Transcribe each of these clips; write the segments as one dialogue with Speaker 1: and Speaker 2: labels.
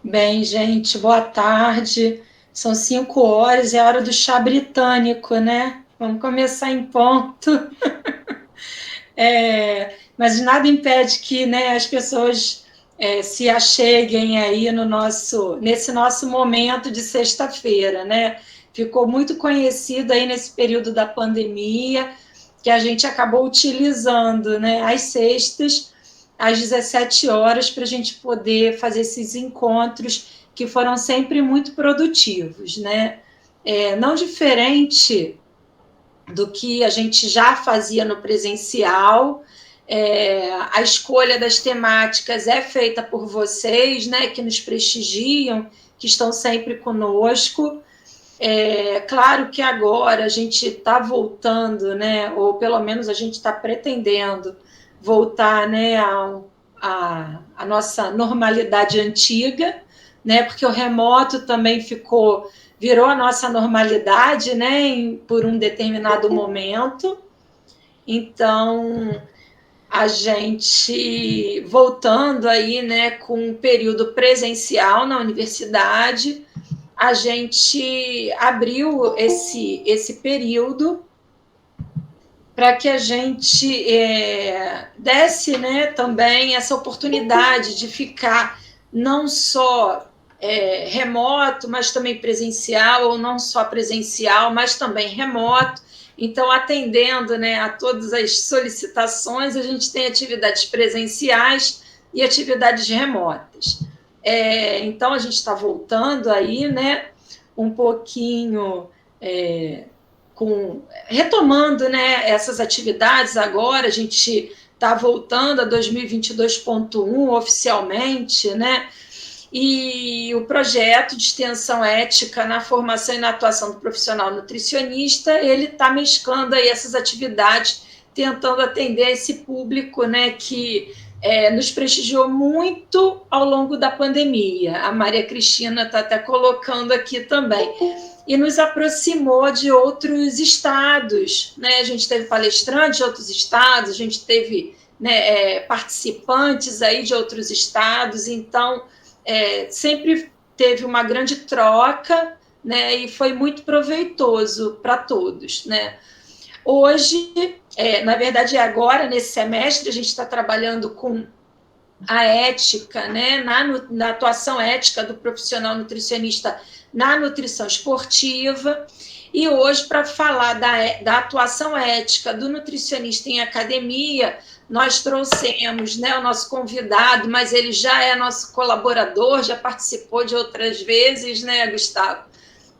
Speaker 1: Bem, gente, boa tarde. São 5 horas, é hora do chá britânico, né? Vamos começar em ponto. Mas nada impede que, né, as pessoas se acheguem aí nesse nosso momento de sexta-feira, né? Ficou muito conhecido aí nesse período da pandemia, que a gente acabou utilizando, né, as sextas às 17 horas para a gente poder fazer esses encontros que foram sempre muito produtivos, né? Não diferente do que a gente já fazia no presencial. A escolha das temáticas é feita por vocês, né, que nos prestigiam, que estão sempre conosco. Claro que agora a gente está voltando, né, ou pelo menos a gente está pretendendo voltar, né, a nossa normalidade antiga, né, porque o remoto também virou a nossa normalidade, né, por um determinado momento. Então, a gente voltando aí, né, com um período presencial na universidade, a gente abriu esse período para que a gente desse, né, também essa oportunidade de ficar não só remoto, mas também presencial, ou não só presencial, mas também remoto. Então, atendendo, né, a todas as solicitações, a gente tem atividades presenciais e atividades remotas. Então, a gente está voltando aí, né, um pouquinho retomando, né, essas atividades agora. A gente está voltando a 2022.1 oficialmente, né? E o projeto de extensão ética na formação e na atuação do profissional nutricionista, ele está mesclando aí essas atividades, tentando atender esse público, né, que nos prestigiou muito ao longo da pandemia. A Maria Cristina está até colocando aqui também. E nos aproximou de outros estados, né? A gente teve palestrantes de outros estados, a gente teve, né, participantes aí de outros estados. Então, sempre teve uma grande troca, né, e foi muito proveitoso para todos, né? Hoje, na verdade, agora, nesse semestre, a gente está trabalhando com a ética, né, na atuação ética do profissional nutricionista na nutrição esportiva. E hoje, para falar da atuação ética do nutricionista em academia, nós trouxemos, né, o nosso convidado, mas ele já é nosso colaborador, já participou de outras vezes, né, Gustavo?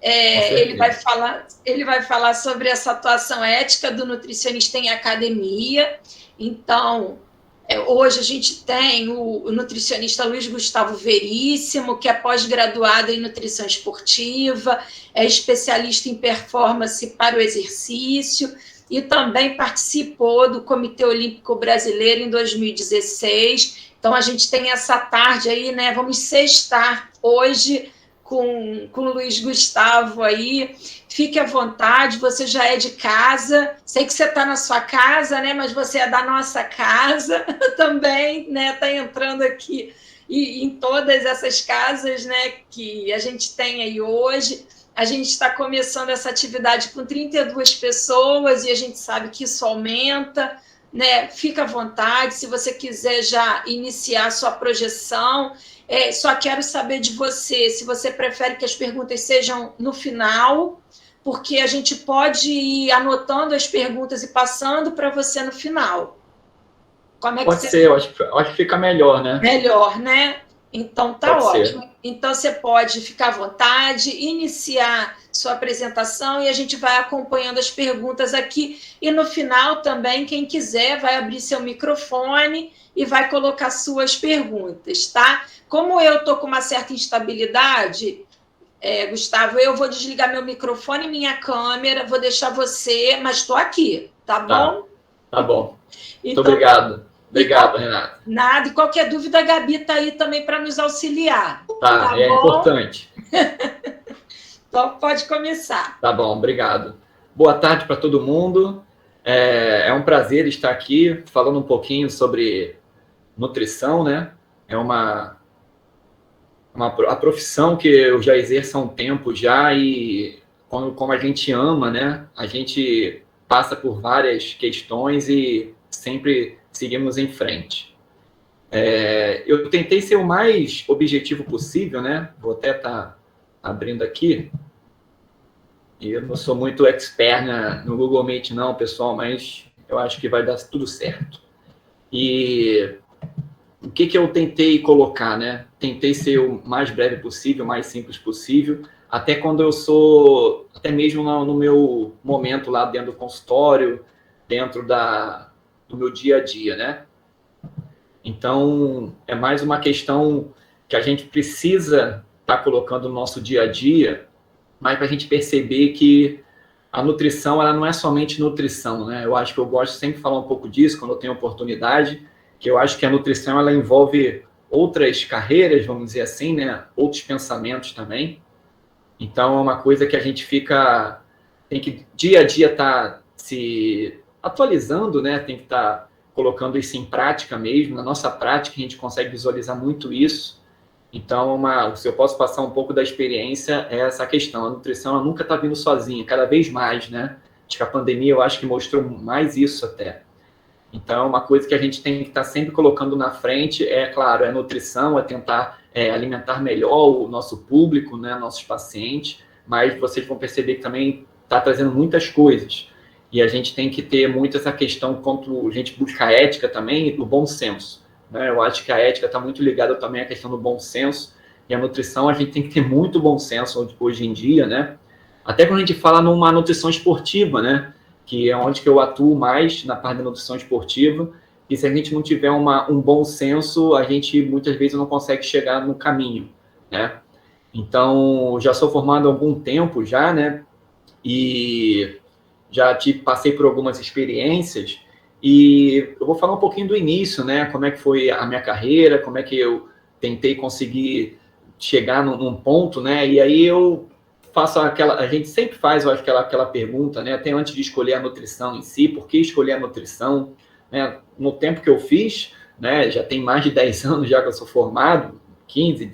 Speaker 1: Ele vai falar sobre essa atuação ética do nutricionista em academia. Então, hoje a gente tem o nutricionista Luiz Gustavo Veríssimo, que é pós-graduado em nutrição esportiva, é especialista em performance para o exercício e também participou do Comitê Olímpico Brasileiro em 2016. Então, a gente tem essa tarde aí, né? Vamos sextar hoje com o Luiz Gustavo aí. Fique à vontade, você já é de casa. Sei que você está na sua casa, né? Mas você é da nossa casa também, né? Está entrando aqui e em todas essas casas, né, que a gente tem aí hoje. A gente está começando essa atividade com 32 pessoas e a gente sabe que isso aumenta, né? Fica à vontade, se você quiser já iniciar a sua projeção. Só quero saber de você, se você prefere que as perguntas sejam no final, porque a gente pode ir anotando as perguntas e passando para você no final. Como é que
Speaker 2: Pode
Speaker 1: você...
Speaker 2: ser, eu acho que fica melhor, né?
Speaker 1: Melhor, né? Então tá
Speaker 2: Pode ser.
Speaker 1: ótimo. Então você pode ficar à vontade, iniciar sua apresentação e a gente vai acompanhando as perguntas aqui. E no final também, quem quiser, vai abrir seu microfone e vai colocar suas perguntas, tá? Como eu estou com uma certa instabilidade, Gustavo, eu vou desligar meu microfone e minha câmera, vou deixar você, mas estou aqui, tá
Speaker 2: Tá,
Speaker 1: bom?
Speaker 2: tá bom. Muito
Speaker 1: Então,
Speaker 2: obrigado.
Speaker 1: e
Speaker 2: Obrigado, Renato.
Speaker 1: nada, e qualquer dúvida, a Gabi está aí também para nos auxiliar,
Speaker 2: Tá,
Speaker 1: tá
Speaker 2: é
Speaker 1: bom?
Speaker 2: importante.
Speaker 1: Então pode começar.
Speaker 2: Tá bom, obrigado. Boa tarde para todo mundo. É um prazer estar aqui falando um pouquinho sobre nutrição, né? É uma a profissão que eu já exerço há um tempo já, e como a gente ama, né? A gente passa por várias questões e sempre seguimos em frente. Eu tentei ser o mais objetivo possível, né? Vou até estar abrindo aqui. E eu não sou muito expert no Google Meet, não, pessoal, mas eu acho que vai dar tudo certo. E o que eu tentei colocar, né? Tentei ser o mais breve possível, o mais simples possível, até quando eu sou, até mesmo no meu momento lá dentro do consultório, dentro do meu dia a dia, né? Então, é mais uma questão que a gente precisa estar colocando no nosso dia a dia, mas para a gente perceber que a nutrição, ela não é somente nutrição, né? Eu acho que eu gosto sempre de falar um pouco disso quando eu tenho oportunidade, que eu acho que a nutrição, ela envolve outras carreiras, vamos dizer assim, né? Outros pensamentos também. Então, é uma coisa que a gente tem que dia a dia estar se atualizando, né? Tem que estar colocando isso em prática mesmo. Na nossa prática, a gente consegue visualizar muito isso. Então, se eu posso passar um pouco da experiência, é essa questão. A nutrição, ela nunca está vindo sozinha, cada vez mais, né? Acho que a pandemia, eu acho que mostrou mais isso até. Então, uma coisa que a gente tem que estar sempre colocando na frente claro, é nutrição, é tentar alimentar melhor o nosso público, né, nossos pacientes, mas vocês vão perceber que também está trazendo muitas coisas. E a gente tem que ter muito essa questão, quanto a gente busca a ética também, do bom senso. Né? Eu acho que a ética está muito ligada também à questão do bom senso, e a nutrição a gente tem que ter muito bom senso hoje em dia, né? Até quando a gente fala numa nutrição esportiva, né? Que é onde que eu atuo mais, na parte da nutrição esportiva, e se a gente não tiver um bom senso, a gente muitas vezes não consegue chegar no caminho, né? Então, já sou formado há algum tempo já, né? E já passei por algumas experiências, e eu vou falar um pouquinho do início, né? Como é que foi a minha carreira, como é que eu tentei conseguir chegar num ponto, né? E aí eu faço a gente sempre faz, eu acho, aquela pergunta, né? Até antes de escolher a nutrição em si, por que escolher a nutrição? Né? No tempo que eu fiz, né? Já tem mais de 10 anos já que eu sou formado, 15,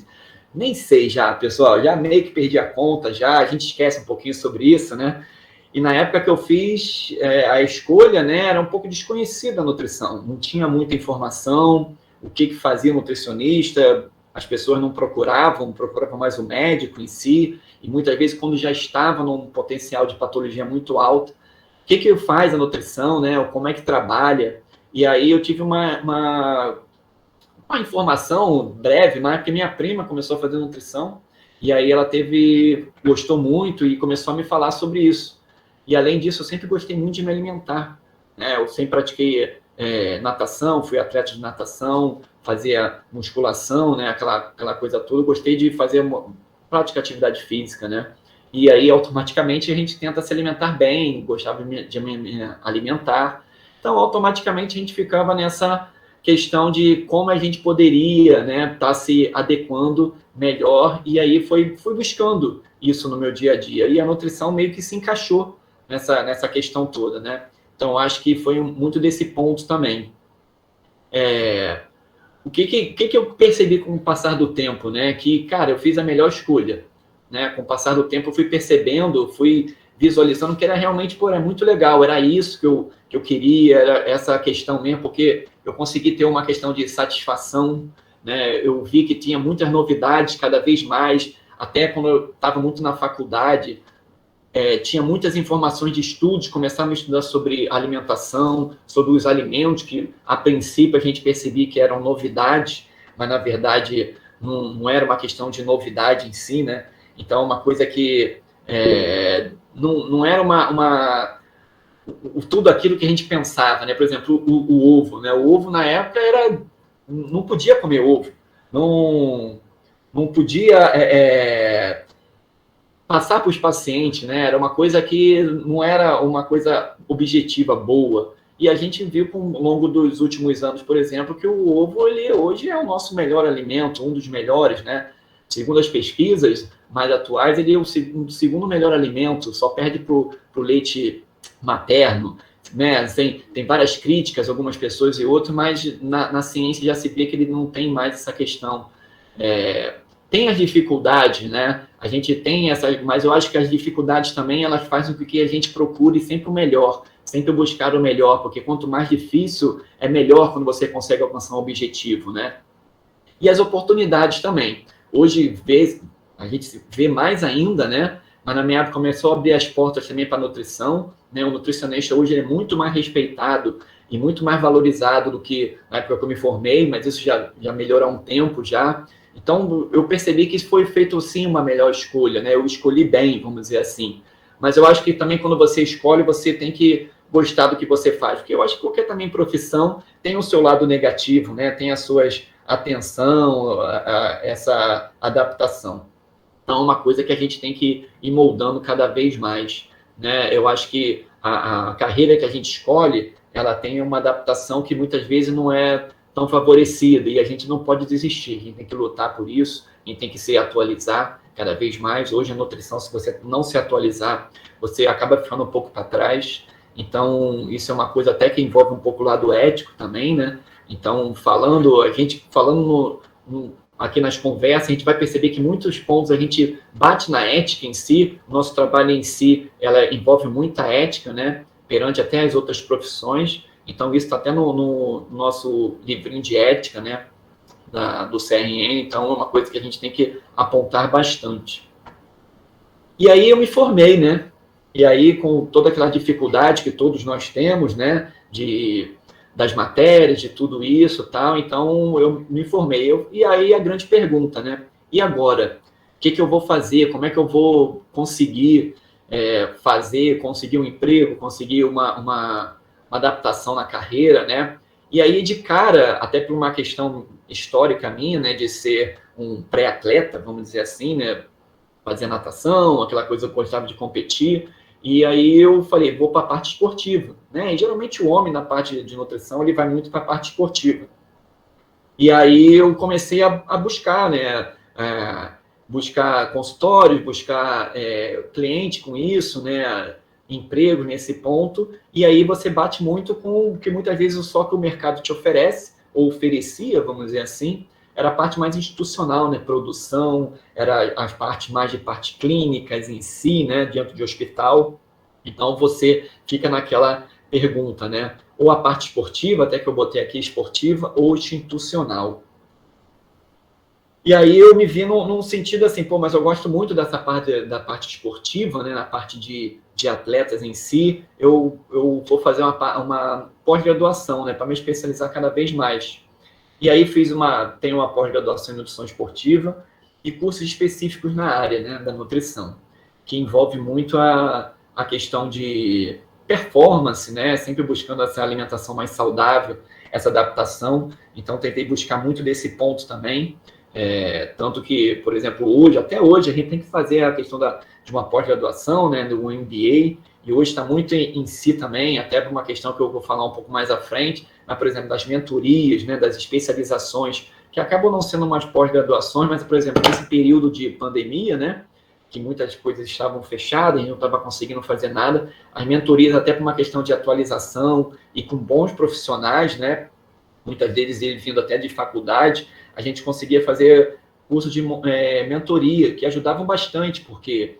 Speaker 2: nem sei já, pessoal, já meio que perdi a conta já, a gente esquece um pouquinho sobre isso, né? E na época que eu fiz a escolha, né? Era um pouco desconhecida a nutrição, não tinha muita informação, o que fazia o nutricionista, as pessoas não procuravam mais o médico em si, e muitas vezes, quando já estava num potencial de patologia muito alto, o que faz a nutrição, né? Ou como é que trabalha? E aí eu tive uma informação breve, mas porque minha prima começou a fazer nutrição, e aí ela gostou muito e começou a me falar sobre isso. E além disso, eu sempre gostei muito de me alimentar, né? Eu sempre pratiquei natação, fui atleta de natação, fazia musculação, né? Aquela coisa toda. Eu gostei de fazer prática atividade física, né? E aí, automaticamente, a gente tenta se alimentar bem, gostava de me alimentar. Então, automaticamente, a gente ficava nessa questão de como a gente poderia, né, estar se adequando melhor, e aí fui buscando isso no meu dia a dia. E a nutrição meio que se encaixou nessa questão toda, né? Então, acho que foi muito desse ponto também. O que eu percebi com o passar do tempo, né? Que, cara, eu fiz a melhor escolha, né? Com o passar do tempo, eu fui percebendo, fui visualizando que era realmente, pô, era muito legal, era isso que eu queria, era essa questão mesmo, porque eu consegui ter uma questão de satisfação, né? Eu vi que tinha muitas novidades cada vez mais, até quando eu estava muito na faculdade, tinha muitas informações de estudos, começaram a estudar sobre alimentação, sobre os alimentos, que a princípio a gente percebia que eram novidades, mas na verdade não era uma questão de novidade em si, né? Então, uma coisa que não era tudo aquilo que a gente pensava, né? Por exemplo, o ovo, né? O ovo na época não podia comer ovo, não podia passar para os pacientes, né? Era uma coisa que não era uma coisa objetiva, boa. E a gente viu ao longo dos últimos anos, por exemplo, que o ovo, ele hoje é o nosso melhor alimento, um dos melhores, né? Segundo as pesquisas mais atuais, ele é o segundo melhor alimento, só perde para o leite materno, né? Tem várias críticas, algumas pessoas e outras, mas na ciência já se vê que ele não tem mais essa questão tem as dificuldades, né? A gente tem essas, mas eu acho que as dificuldades também, elas fazem com que a gente procure sempre o melhor, sempre buscar o melhor, porque quanto mais difícil, é melhor quando você consegue alcançar um objetivo, né? E as oportunidades também. Hoje, a gente vê mais ainda, né? Mas na minha época começou a abrir as portas também para a nutrição, né? O nutricionista hoje é muito mais respeitado e muito mais valorizado do que na época que eu me formei, mas isso já melhorou há um tempo já. Então, eu percebi que foi feito, sim, uma melhor escolha, né? Eu escolhi bem, vamos dizer assim. Mas eu acho que também quando você escolhe, você tem que gostar do que você faz, porque eu acho que qualquer também profissão tem o seu lado negativo, né? Tem as suas atenção, essa adaptação. Então, é uma coisa que a gente tem que ir moldando cada vez mais, né? Eu acho que a carreira que a gente escolhe, ela tem uma adaptação que muitas vezes não é tão favorecida e a gente não pode desistir, a gente tem que lutar por isso, a gente tem que se atualizar cada vez mais. Hoje a nutrição, se você não se atualizar, você acaba ficando um pouco para trás. Então, isso é uma coisa até que envolve um pouco o lado ético também, né? Então, a gente falando aqui nas conversas, a gente vai perceber que muitos pontos a gente bate na ética em si, o nosso trabalho em si, ela envolve muita ética, né? Perante até as outras profissões. Então, isso está até no nosso livrinho de ética, né? Do CRN, então é uma coisa que a gente tem que apontar bastante. E aí eu me formei, né? E aí, com toda aquela dificuldade que todos nós temos, né? Das matérias, de tudo isso, tal. Então, eu me formei. E aí, a grande pergunta, né? E agora? O que eu vou fazer? Como é que eu vou conseguir conseguir um emprego, conseguir uma adaptação na carreira, né? E aí, de cara, até por uma questão histórica minha, né? De ser um pré-atleta, vamos dizer assim, né? Fazer natação, aquela coisa que eu gostava de competir. E aí eu falei, vou para a parte esportiva, né? E geralmente o homem na parte de nutrição, ele vai muito para a parte esportiva. E aí eu comecei a buscar, né? Buscar consultórios, buscar cliente com isso, né? Emprego nesse ponto. E aí você bate muito com o que muitas vezes só que o mercado te oferece, ou oferecia, vamos dizer assim, era a parte mais institucional, né? Produção, era as partes mais de parte clínicas em si, né? Dentro de hospital. Então, você fica naquela pergunta, né? Ou a parte esportiva, até que eu botei aqui esportiva, ou institucional. E aí eu me vi num sentido assim, pô, mas eu gosto muito dessa parte da parte esportiva, né? Na parte de atletas em si, eu vou fazer uma pós-graduação, né? Para me especializar cada vez mais. E aí tenho uma pós-graduação em nutrição esportiva e cursos específicos na área, né, da nutrição, que envolve muito a questão de performance, né, sempre buscando essa alimentação mais saudável, essa adaptação. Então, tentei buscar muito desse ponto também, tanto que, por exemplo, até hoje, a gente tem que fazer a questão de uma pós-graduação, né, do MBA, e hoje está muito em si também, até por uma questão que eu vou falar um pouco mais à frente, mas, por exemplo, das mentorias, né, das especializações, que acabam não sendo umas pós-graduações, mas, por exemplo, nesse período de pandemia, né, que muitas coisas estavam fechadas e não estava conseguindo fazer nada, as mentorias, até por uma questão de atualização e com bons profissionais, né, muitas deles vindo até de faculdade, a gente conseguia fazer curso de mentoria, que ajudavam bastante, porque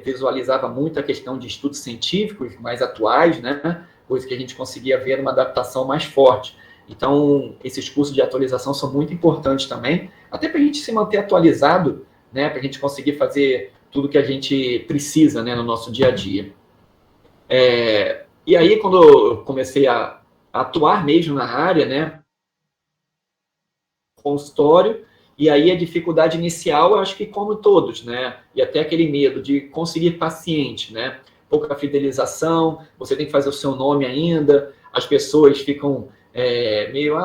Speaker 2: visualizava muito a questão de estudos científicos mais atuais, né? Coisa que a gente conseguia ver uma adaptação mais forte. Então, esses cursos de atualização são muito importantes também, até para a gente se manter atualizado, né? Para a gente conseguir fazer tudo que a gente precisa, né? No nosso dia a dia. E aí, quando eu comecei a atuar mesmo na área, né? Consultório, e aí a dificuldade inicial, eu acho que como todos, né? E até aquele medo de conseguir paciente, né? Pouca fidelização, você tem que fazer o seu nome ainda, as pessoas ficam meio,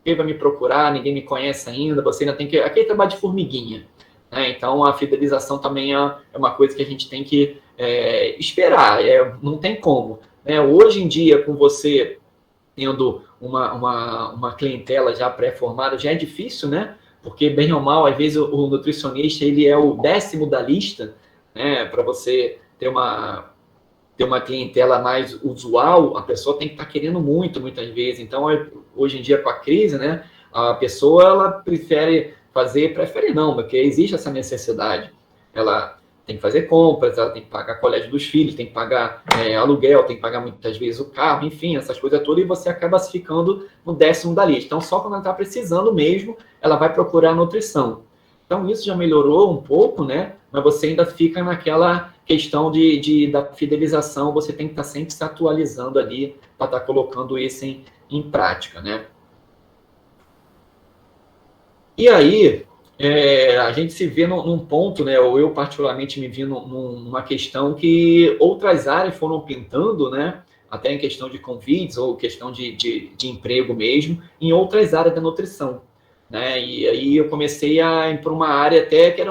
Speaker 2: quem vai me procurar, ninguém me conhece ainda, você ainda tem que... Aqui é trabalho de formiguinha, né? Então a fidelização também é uma coisa que a gente tem que esperar, não tem como. Né? Hoje em dia, com você tendo uma clientela já pré-formada, já é difícil, né? Porque, bem ou mal, às vezes o nutricionista ele é o 10º da lista, né? Para você ter uma clientela mais usual, a pessoa tem que estar querendo muito, muitas vezes. Então, hoje em dia, com a crise, né? A pessoa ela prefere fazer, prefere não, porque existe essa necessidade. Ela tem que fazer compras, ela tem que pagar colégio dos filhos, tem que pagar aluguel, tem que pagar muitas vezes o carro, enfim, essas coisas todas, e você acaba ficando no 10º da lista. Então, só quando ela está precisando mesmo, ela vai procurar nutrição. Então, isso já melhorou um pouco, né? Mas você ainda fica naquela questão da fidelização, você tem que estar sempre se atualizando ali para estar colocando isso em prática, né? E aí, a gente se vê num ponto, né? Ou eu particularmente me vi numa questão que outras áreas foram pintando, né? Até em questão de convites ou questão de emprego mesmo, em outras áreas da nutrição, né? E aí eu comecei a ir para uma área até que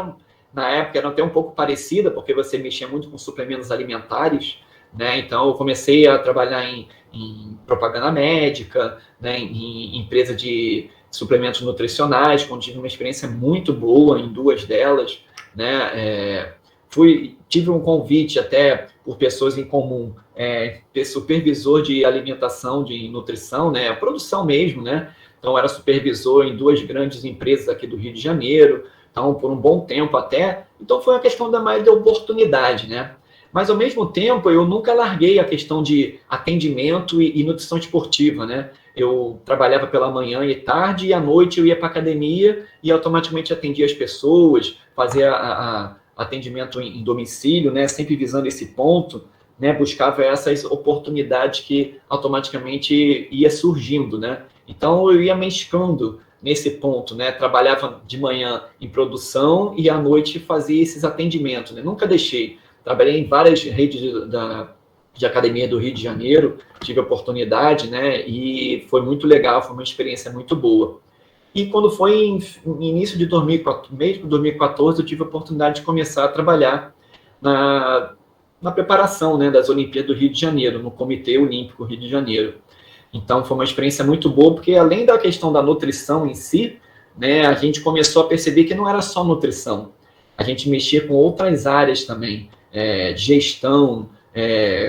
Speaker 2: na época era até um pouco parecida, porque você mexia muito com suplementos alimentares, né? Então eu comecei a trabalhar em propaganda médica, né? Em empresa de suplementos nutricionais, onde tive uma experiência muito boa em 2 delas, né? Tive um convite até por pessoas em comum, supervisor de alimentação, de nutrição, né? Produção mesmo, né? Então, era supervisor em 2 grandes empresas aqui do Rio de Janeiro, então, por um bom tempo até. Então, foi uma questão mais de oportunidade, né? Mas, ao mesmo tempo, eu nunca larguei a questão de atendimento e nutrição esportiva, né? Eu trabalhava pela manhã e tarde, e à noite eu ia para a academia e automaticamente atendia as pessoas, fazia atendimento em domicílio, né? Sempre visando esse ponto, né? Buscava essas oportunidades que automaticamente ia surgindo, né? Então, eu ia mesclando nesse ponto, né? Trabalhava de manhã em produção e à noite fazia esses atendimentos, né? Nunca deixei. Trabalhei em várias redes de academia do Rio de Janeiro, tive a oportunidade, né? E foi muito legal, foi uma experiência muito boa. E quando foi no início de 2014, mesmo 2014, eu tive a oportunidade de começar a trabalhar na preparação, né, das Olimpíadas do Rio de Janeiro, no Comitê Olímpico Rio de Janeiro. Então, foi uma experiência muito boa, porque além da questão da nutrição em si, né, a gente começou a perceber que não era só nutrição. A gente mexia com outras áreas também, gestão,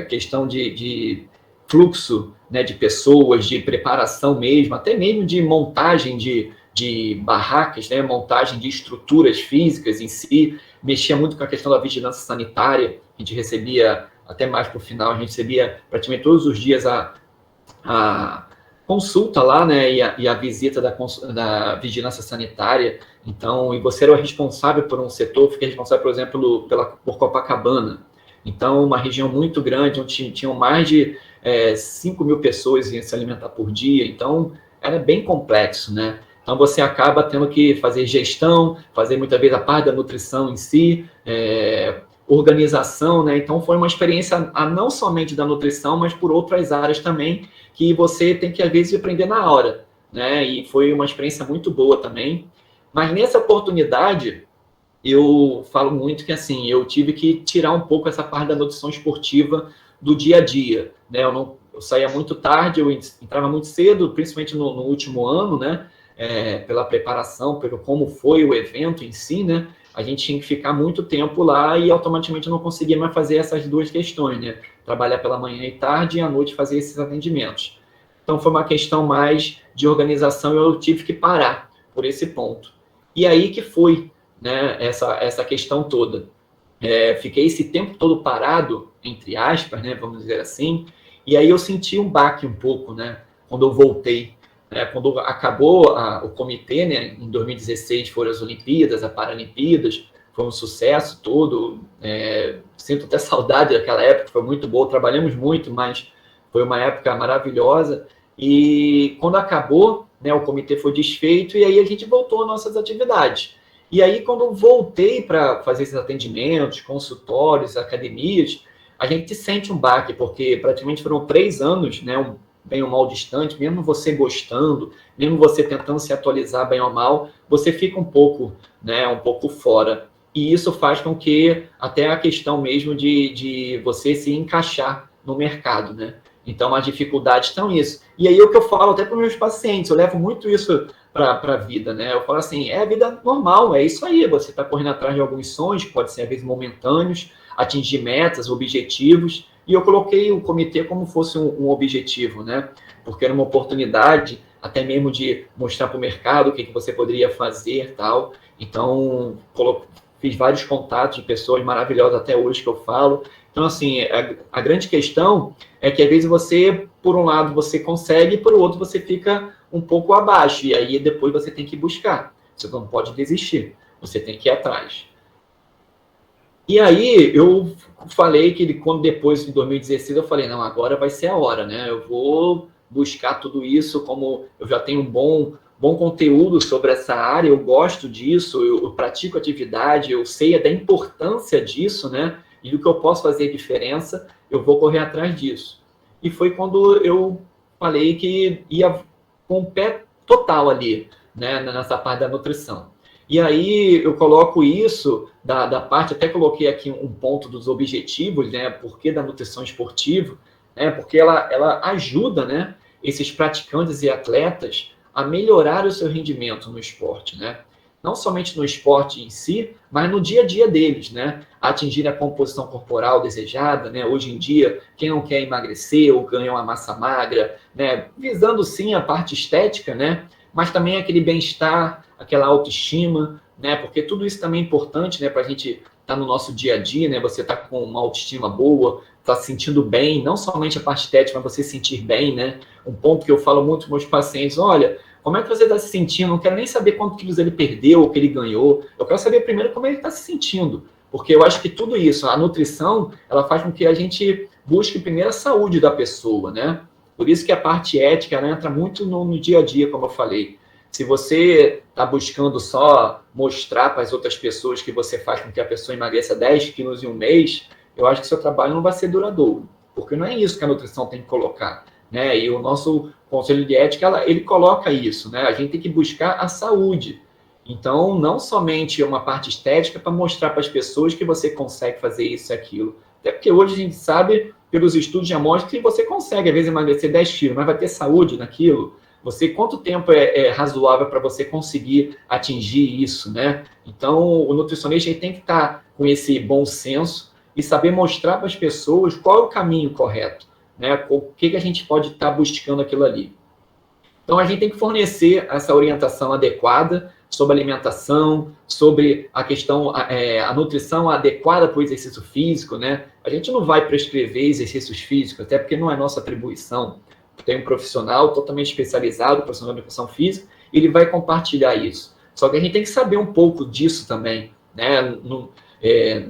Speaker 2: questão de fluxo, né, de pessoas, de preparação mesmo, até mesmo de montagem de barracas, né, montagem de estruturas físicas em si. Mexia muito com a questão da vigilância sanitária. A gente recebia, até mais para o final, a gente recebia praticamente todos os dias a consulta lá, né, e a visita da vigilância sanitária. Então, e você era o responsável por um setor, fiquei responsável, por exemplo, por Copacabana. Então, uma região muito grande, onde tinham mais de 5 mil pessoas iam se alimentar por dia. Então, era bem complexo, né? Então, você acaba tendo que fazer gestão, fazer muitas vezes a parte da nutrição em si, organização, né? Então, foi uma experiência não somente da nutrição, mas por outras áreas também, que você tem que, às vezes, aprender na hora, né? E foi uma experiência muito boa também. Mas nessa oportunidade, eu falo muito que, assim, eu tive que tirar um pouco essa parte da nutrição esportiva do dia a dia, né? Eu saía muito tarde, eu entrava muito cedo, principalmente no último ano, né? Pela preparação, pelo como foi o evento em si, né? A gente tinha que ficar muito tempo lá e automaticamente eu não conseguia mais fazer essas 2 questões, né? Trabalhar pela manhã e tarde e à noite fazer esses atendimentos. Então, foi uma questão mais de organização e eu tive que parar por esse ponto. E aí que foi, né, essa questão toda. Fiquei esse tempo todo parado, entre aspas, né, vamos dizer assim, e aí eu senti um baque um pouco, né, quando eu voltei. Quando acabou o comitê, né, em 2016 foram as Olimpíadas, as Paralimpíadas, foi um sucesso todo. Sinto até saudade daquela época, foi muito boa, trabalhamos muito, mas foi uma época maravilhosa. E quando acabou, né, o comitê foi desfeito e aí a gente voltou às nossas atividades. E aí, quando eu voltei para fazer esses atendimentos, consultórios, academias, a gente sente um baque, porque praticamente foram 3 anos, né, bem ou mal distante, mesmo você gostando, mesmo você tentando se atualizar bem ou mal, você fica um pouco, né, um pouco fora. E isso faz com que até a questão mesmo de você se encaixar no mercado, né? Então, as dificuldades estão nisso. E aí, o que eu falo até para os meus pacientes, eu levo muito isso para a vida, né? Eu falo assim, a vida normal, é isso aí, você está correndo atrás de alguns sonhos, que podem ser, às vezes, momentâneos, atingir metas, objetivos, e eu coloquei o comitê como fosse um objetivo, né? Porque era uma oportunidade, até mesmo de mostrar para o mercado o que você poderia fazer, tal. Então, fiz vários contatos de pessoas maravilhosas até hoje que eu falo. Então, assim, a grande questão é que, às vezes, você, por um lado, você consegue, e por outro, você fica um pouco abaixo. E aí, depois, você tem que buscar. Você não pode desistir. Você tem que ir atrás. E aí, eu falei que quando depois de 2016, eu falei, não, agora vai ser a hora, né? Eu vou buscar tudo isso, como eu já tenho um bom conteúdo sobre essa área, eu gosto disso, eu pratico atividade, eu sei da importância disso, né? E do que eu posso fazer diferença, eu vou correr atrás disso. E foi quando eu falei que ia com o pé total ali, né? Nessa parte da nutrição. E aí eu coloco isso da parte, até coloquei aqui um ponto dos objetivos, né? Por que da nutrição esportiva? Né? Porque ela ajuda, né, esses praticantes e atletas a melhorar o seu rendimento no esporte, né? Não somente no esporte em si, mas no dia a dia deles, né? A atingir a composição corporal desejada, né? Hoje em dia, quem não quer emagrecer ou ganhar uma massa magra, né? Visando sim a parte estética, né? Mas também aquele bem-estar, aquela autoestima, né? Porque tudo isso também é importante, né? Para a gente estar no nosso dia a dia, né? Você está com uma autoestima boa, está se sentindo bem, não somente a parte estética, mas você se sentir bem, né? Um ponto que eu falo muito para os meus pacientes, olha, como é que você está se sentindo? Não quero nem saber quantos quilos ele perdeu ou que ele ganhou. Eu quero saber primeiro como ele está se sentindo. Porque eu acho que tudo isso, a nutrição, ela faz com que a gente busque primeiro a saúde da pessoa, né? Por isso que a parte ética, ela entra muito no dia a dia, como eu falei. Se você está buscando só mostrar para as outras pessoas que você faz com que a pessoa emagreça 10 quilos em um mês, eu acho que seu trabalho não vai ser duradouro. Porque não é isso que a nutrição tem que colocar. Né? E o nosso Conselho de Ética, ele coloca isso, né? A gente tem que buscar a saúde. Então, não somente uma parte estética para mostrar para as pessoas que você consegue fazer isso e aquilo. Até porque hoje a gente sabe, pelos estudos de amostra, que você consegue, às vezes, emagrecer 10 quilos, mas vai ter saúde naquilo. Quanto tempo é razoável para você conseguir atingir isso, né? Então, o nutricionista ele tem que estar com esse bom senso e saber mostrar para as pessoas qual é o caminho correto. Né? O que a gente pode estar buscando aquilo ali. Então, a gente tem que fornecer essa orientação adequada sobre alimentação, sobre a questão, a nutrição adequada para o exercício físico, né? A gente não vai prescrever exercícios físicos, até porque não é nossa atribuição. Tem um profissional totalmente especializado, profissional de educação física, e ele vai compartilhar isso. Só que a gente tem que saber um pouco disso também, né?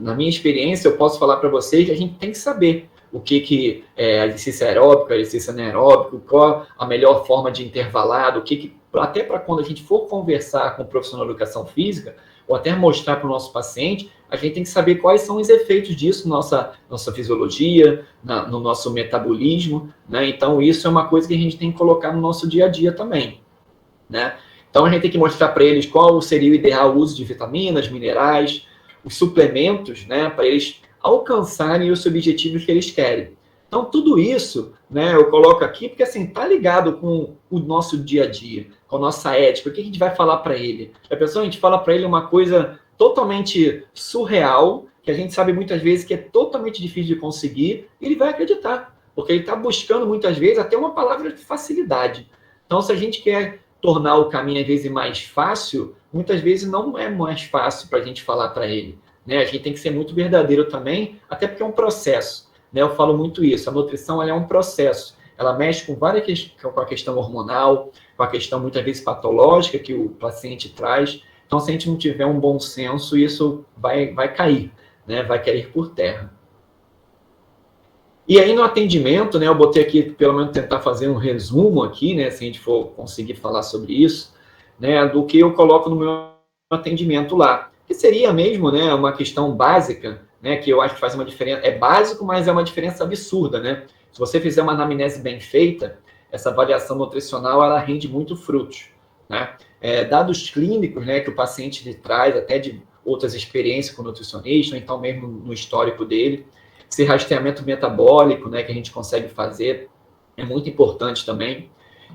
Speaker 2: Na minha experiência, eu posso falar para vocês que a gente tem que saber o que é exercício aeróbico, exercício anaeróbico, qual a melhor forma de intervalado, até para quando a gente for conversar com o profissional de educação física, ou até mostrar para o nosso paciente, a gente tem que saber quais são os efeitos disso na nossa fisiologia, no nosso metabolismo, né? Então, isso é uma coisa que a gente tem que colocar no nosso dia a dia também, né? Então, a gente tem que mostrar para eles qual seria o ideal uso de vitaminas, minerais, os suplementos, né? Para eles alcançarem os objetivos que eles querem. Então, tudo isso, né, eu coloco aqui porque, assim, tá ligado com o nosso dia a dia, com a nossa ética. O que a gente vai falar para ele? A gente fala para ele uma coisa totalmente surreal, que a gente sabe muitas vezes que é totalmente difícil de conseguir, e ele vai acreditar, porque ele está buscando muitas vezes até uma palavra de facilidade. Então, se a gente quer tornar o caminho, às vezes, mais fácil, muitas vezes não é mais fácil para a gente falar para ele. Né? A gente tem que ser muito verdadeiro também, até porque é um processo. Né? Eu falo muito isso, a nutrição ela é um processo. Ela mexe com com a questão hormonal, com a questão muitas vezes patológica que o paciente traz. Então, se a gente não tiver um bom senso, isso vai cair, né? Vai cair por terra. E aí, no atendimento, né, eu botei aqui, pelo menos, tentar fazer um resumo aqui, né, se a gente for conseguir falar sobre isso, né, do que eu coloco no meu atendimento lá. Que seria mesmo, né, uma questão básica, né, que eu acho que faz uma diferença. É básico, mas é uma diferença absurda, né? Se você fizer uma anamnese bem feita, essa avaliação nutricional, ela rende muito frutos, né? Dados clínicos, né, que o paciente lhe traz, até de outras experiências com o nutricionista, ou então mesmo no histórico dele. Esse rastreamento metabólico, né, que a gente consegue fazer, é muito importante também.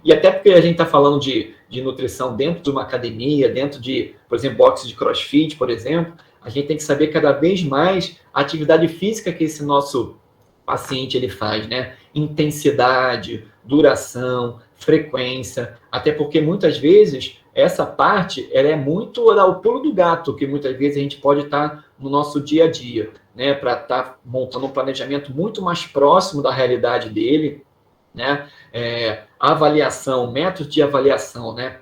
Speaker 2: E até porque a gente está falando de nutrição dentro de uma academia, dentro de, por exemplo, boxe de crossfit, por exemplo, a gente tem que saber cada vez mais a atividade física que esse nosso paciente ele faz, né? Intensidade, duração, frequência, até porque muitas vezes essa parte ela é muito o pulo do gato, que muitas vezes a gente pode estar no nosso dia a dia, né, para estar montando um planejamento muito mais próximo da realidade dele, né, avaliação, métodos de avaliação, né,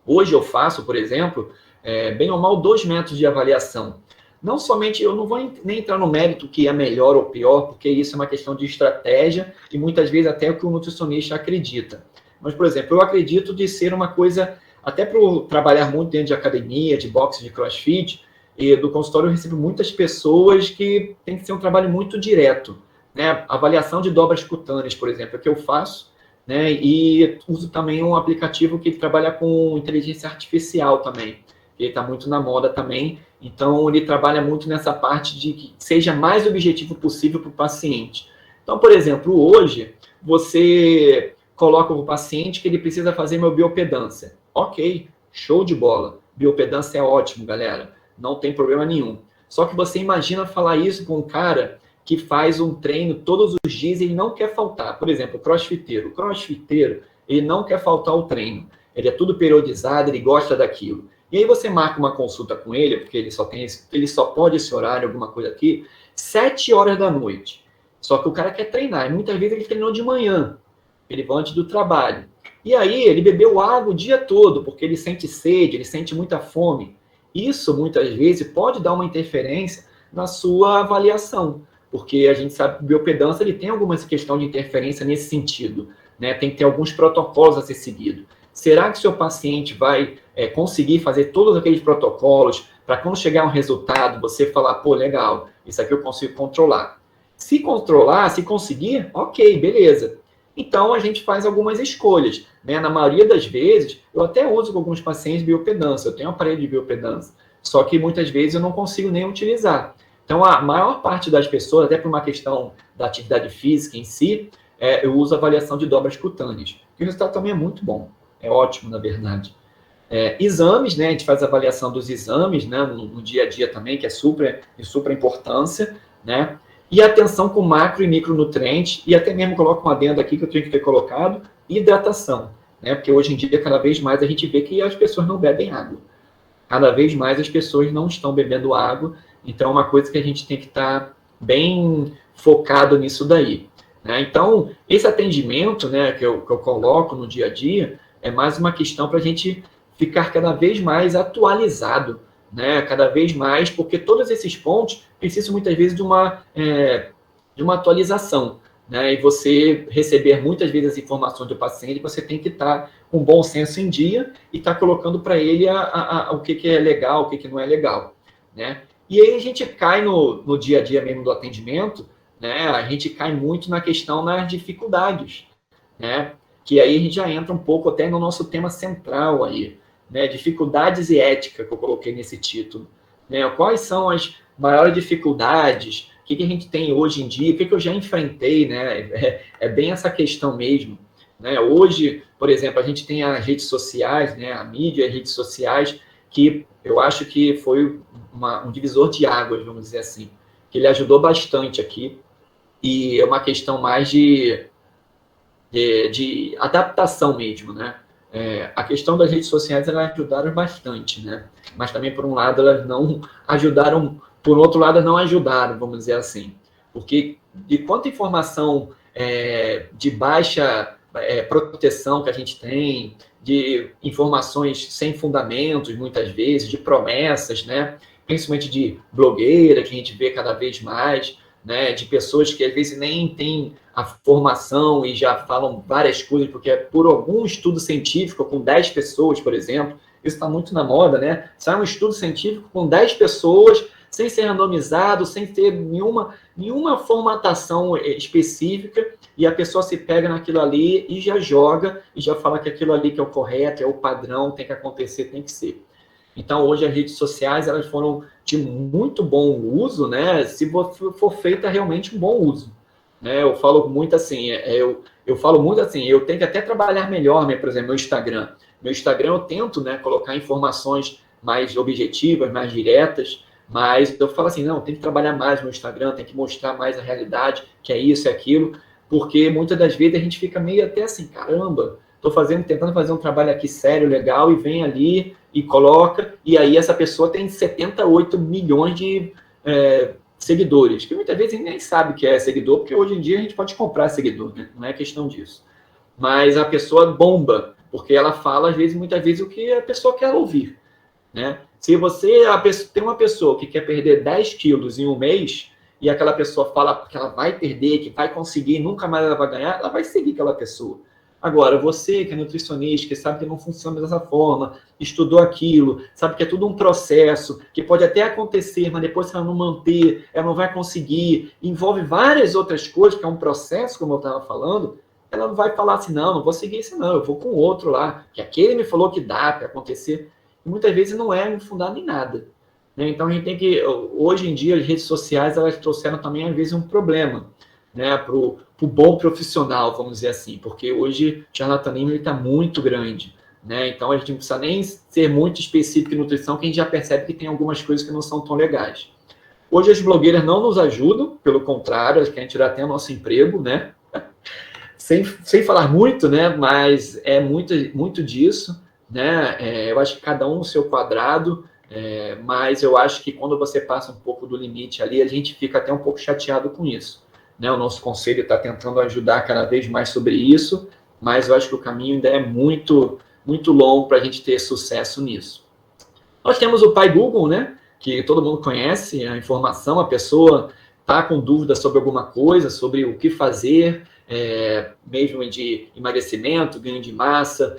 Speaker 2: hoje eu faço, por exemplo, bem ou mal 2 métodos de avaliação. Não somente, eu não vou nem entrar no mérito que é melhor ou pior, porque isso é uma questão de estratégia e muitas vezes até o que o nutricionista acredita. Mas, por exemplo, eu acredito de ser uma coisa, até para trabalhar muito dentro de academia, de boxe, de crossfit, e do consultório eu recebo muitas pessoas que tem que ser um trabalho muito direto, né? Avaliação de dobras cutâneas, por exemplo, é o que eu faço, né? E uso também um aplicativo que trabalha com inteligência artificial também, que está muito na moda também. Então, ele trabalha muito nessa parte de que seja mais objetivo possível para o paciente. Então, por exemplo, hoje, você coloca o paciente que ele precisa fazer uma biopedância. Ok, show de bola. Biopedância é ótimo, galera. Não tem problema nenhum. Só que você imagina falar isso com um cara que faz um treino todos os dias e ele não quer faltar. Por exemplo, o crossfiteiro. O crossfiteiro, ele não quer faltar o treino. Ele é tudo periodizado, ele gosta daquilo. E aí você marca uma consulta com ele, porque ele só pode esse horário, alguma coisa aqui, 7 horas da noite. Só que o cara quer treinar, e muitas vezes ele treinou de manhã, ele vai antes do trabalho. E aí ele bebeu água o dia todo, porque ele sente sede, ele sente muita fome. Isso, muitas vezes, pode dar uma interferência na sua avaliação, porque a gente sabe que o biopedância ele tem algumas questões de interferência nesse sentido, né? Tem que ter alguns protocolos a ser seguido. Será que seu paciente vai conseguir fazer todos aqueles protocolos para quando chegar um resultado, você falar, pô, legal, isso aqui eu consigo controlar. Se controlar, se conseguir, ok, beleza. Então, a gente faz algumas escolhas, né? Na maioria das vezes, eu até uso com alguns pacientes biopedância, eu tenho um aparelho de biopedância, só que muitas vezes eu não consigo nem utilizar. Então, a maior parte das pessoas, até por uma questão da atividade física em si, eu uso avaliação de dobras cutâneas, e o resultado também é muito bom. É ótimo, na verdade. Exames, né? A gente faz a avaliação dos exames, né? No dia a dia também, que é de super importância, né? E atenção com macro e micronutrientes, e até mesmo coloco um adendo aqui que eu tenho que ter colocado, hidratação, né? Porque hoje em dia, cada vez mais, a gente vê que as pessoas não bebem água. Cada vez mais as pessoas não estão bebendo água, então é uma coisa que a gente tem que estar bem focado nisso daí, né? Então, esse atendimento, né, que eu coloco no dia a dia, é mais uma questão para a gente ficar cada vez mais atualizado, né? Cada vez mais, porque todos esses pontos precisam muitas vezes de uma atualização, né? E você receber muitas vezes as informações do paciente, você tem que estar com bom senso em dia e estar colocando para ele o que é legal, o que não é legal, né? E aí a gente cai no dia a dia mesmo do atendimento, né? A gente cai muito na questão das dificuldades, né? Que aí a gente já entra um pouco até no nosso tema central aí, né? Dificuldades e ética, que eu coloquei nesse título, né? Quais são as maiores dificuldades, o que a gente tem hoje em dia, o que eu já enfrentei, né? É bem essa questão mesmo, né? Hoje, por exemplo, a gente tem as redes sociais, né? A mídia, as redes sociais, que eu acho que foi um divisor de águas, vamos dizer assim, que ele ajudou bastante aqui, e é uma questão mais de adaptação mesmo, né? A questão das redes sociais, elas ajudaram bastante, né? Mas também, por um lado, elas não ajudaram, por outro lado, não ajudaram, vamos dizer assim. Porque de quanta informação de baixa proteção que a gente tem, de informações sem fundamentos, muitas vezes, de promessas, né? Principalmente de blogueira, que a gente vê cada vez mais, né, de pessoas que às vezes nem têm a formação e já falam várias coisas, porque é por algum estudo científico com 10 pessoas, por exemplo, isso está muito na moda, né? Sai um estudo científico com 10 pessoas, sem ser randomizado, sem ter nenhuma formatação específica, e a pessoa se pega naquilo ali e já joga, e já fala que aquilo ali que é o correto, é o padrão, tem que acontecer, tem que ser. Então, hoje, as redes sociais, elas foram de muito bom uso, né? Se for feita realmente um bom uso, né? Eu falo muito assim, eu tenho que até trabalhar melhor, né? Por exemplo, meu Instagram. Meu Instagram, eu tento, né, colocar informações mais objetivas, mais diretas, mas eu falo assim, não, tem que trabalhar mais no Instagram, tem que mostrar mais a realidade, que é isso, é aquilo, porque muitas das vezes a gente fica meio até assim, caramba, estou tentando fazer um trabalho aqui sério, legal, e vem ali e coloca, e aí essa pessoa tem 78 milhões de seguidores, que muitas vezes nem sabe que é seguidor, porque hoje em dia a gente pode comprar seguidor, né? Não é questão disso. Mas a pessoa bomba, porque ela fala, muitas vezes, o que a pessoa quer ouvir, né? Se tem uma pessoa que quer perder 10 quilos em um mês, e aquela pessoa fala que ela vai perder, que vai conseguir, nunca mais ela vai ganhar, ela vai seguir aquela pessoa. Agora, você que é nutricionista, que sabe que não funciona dessa forma, estudou aquilo, sabe que é tudo um processo, que pode até acontecer, mas depois se ela não manter, ela não vai conseguir, envolve várias outras coisas, que é um processo, como eu estava falando, ela não vai falar assim, não vou seguir esse não, eu vou com o outro lá, que aquele me falou que dá para acontecer. E muitas vezes não é infundado em nada. Né? Então, a gente tem que, hoje em dia, as redes sociais, elas trouxeram também, às vezes, um problema, né, para o bom profissional, vamos dizer assim, porque hoje o charlatanismo está muito grande, né? Então a gente não precisa nem ser muito específico em nutrição, que a gente já percebe que tem algumas coisas que não são tão legais. Hoje as blogueiras não nos ajudam, pelo contrário, acho que a gente já tem o nosso emprego, né? Sem falar muito, né? Mas é muito disso, né? Eu acho que cada um no seu quadrado, mas eu acho que quando você passa um pouco do limite ali, a gente fica até um pouco chateado com isso. Né, o nosso conselho está tentando ajudar cada vez mais sobre isso, mas eu acho que o caminho ainda é muito, muito longo para a gente ter sucesso nisso. Nós temos o Pai Google, né, que todo mundo conhece, a informação, a pessoa está com dúvida sobre alguma coisa, sobre o que fazer, mesmo de emagrecimento, ganho de massa,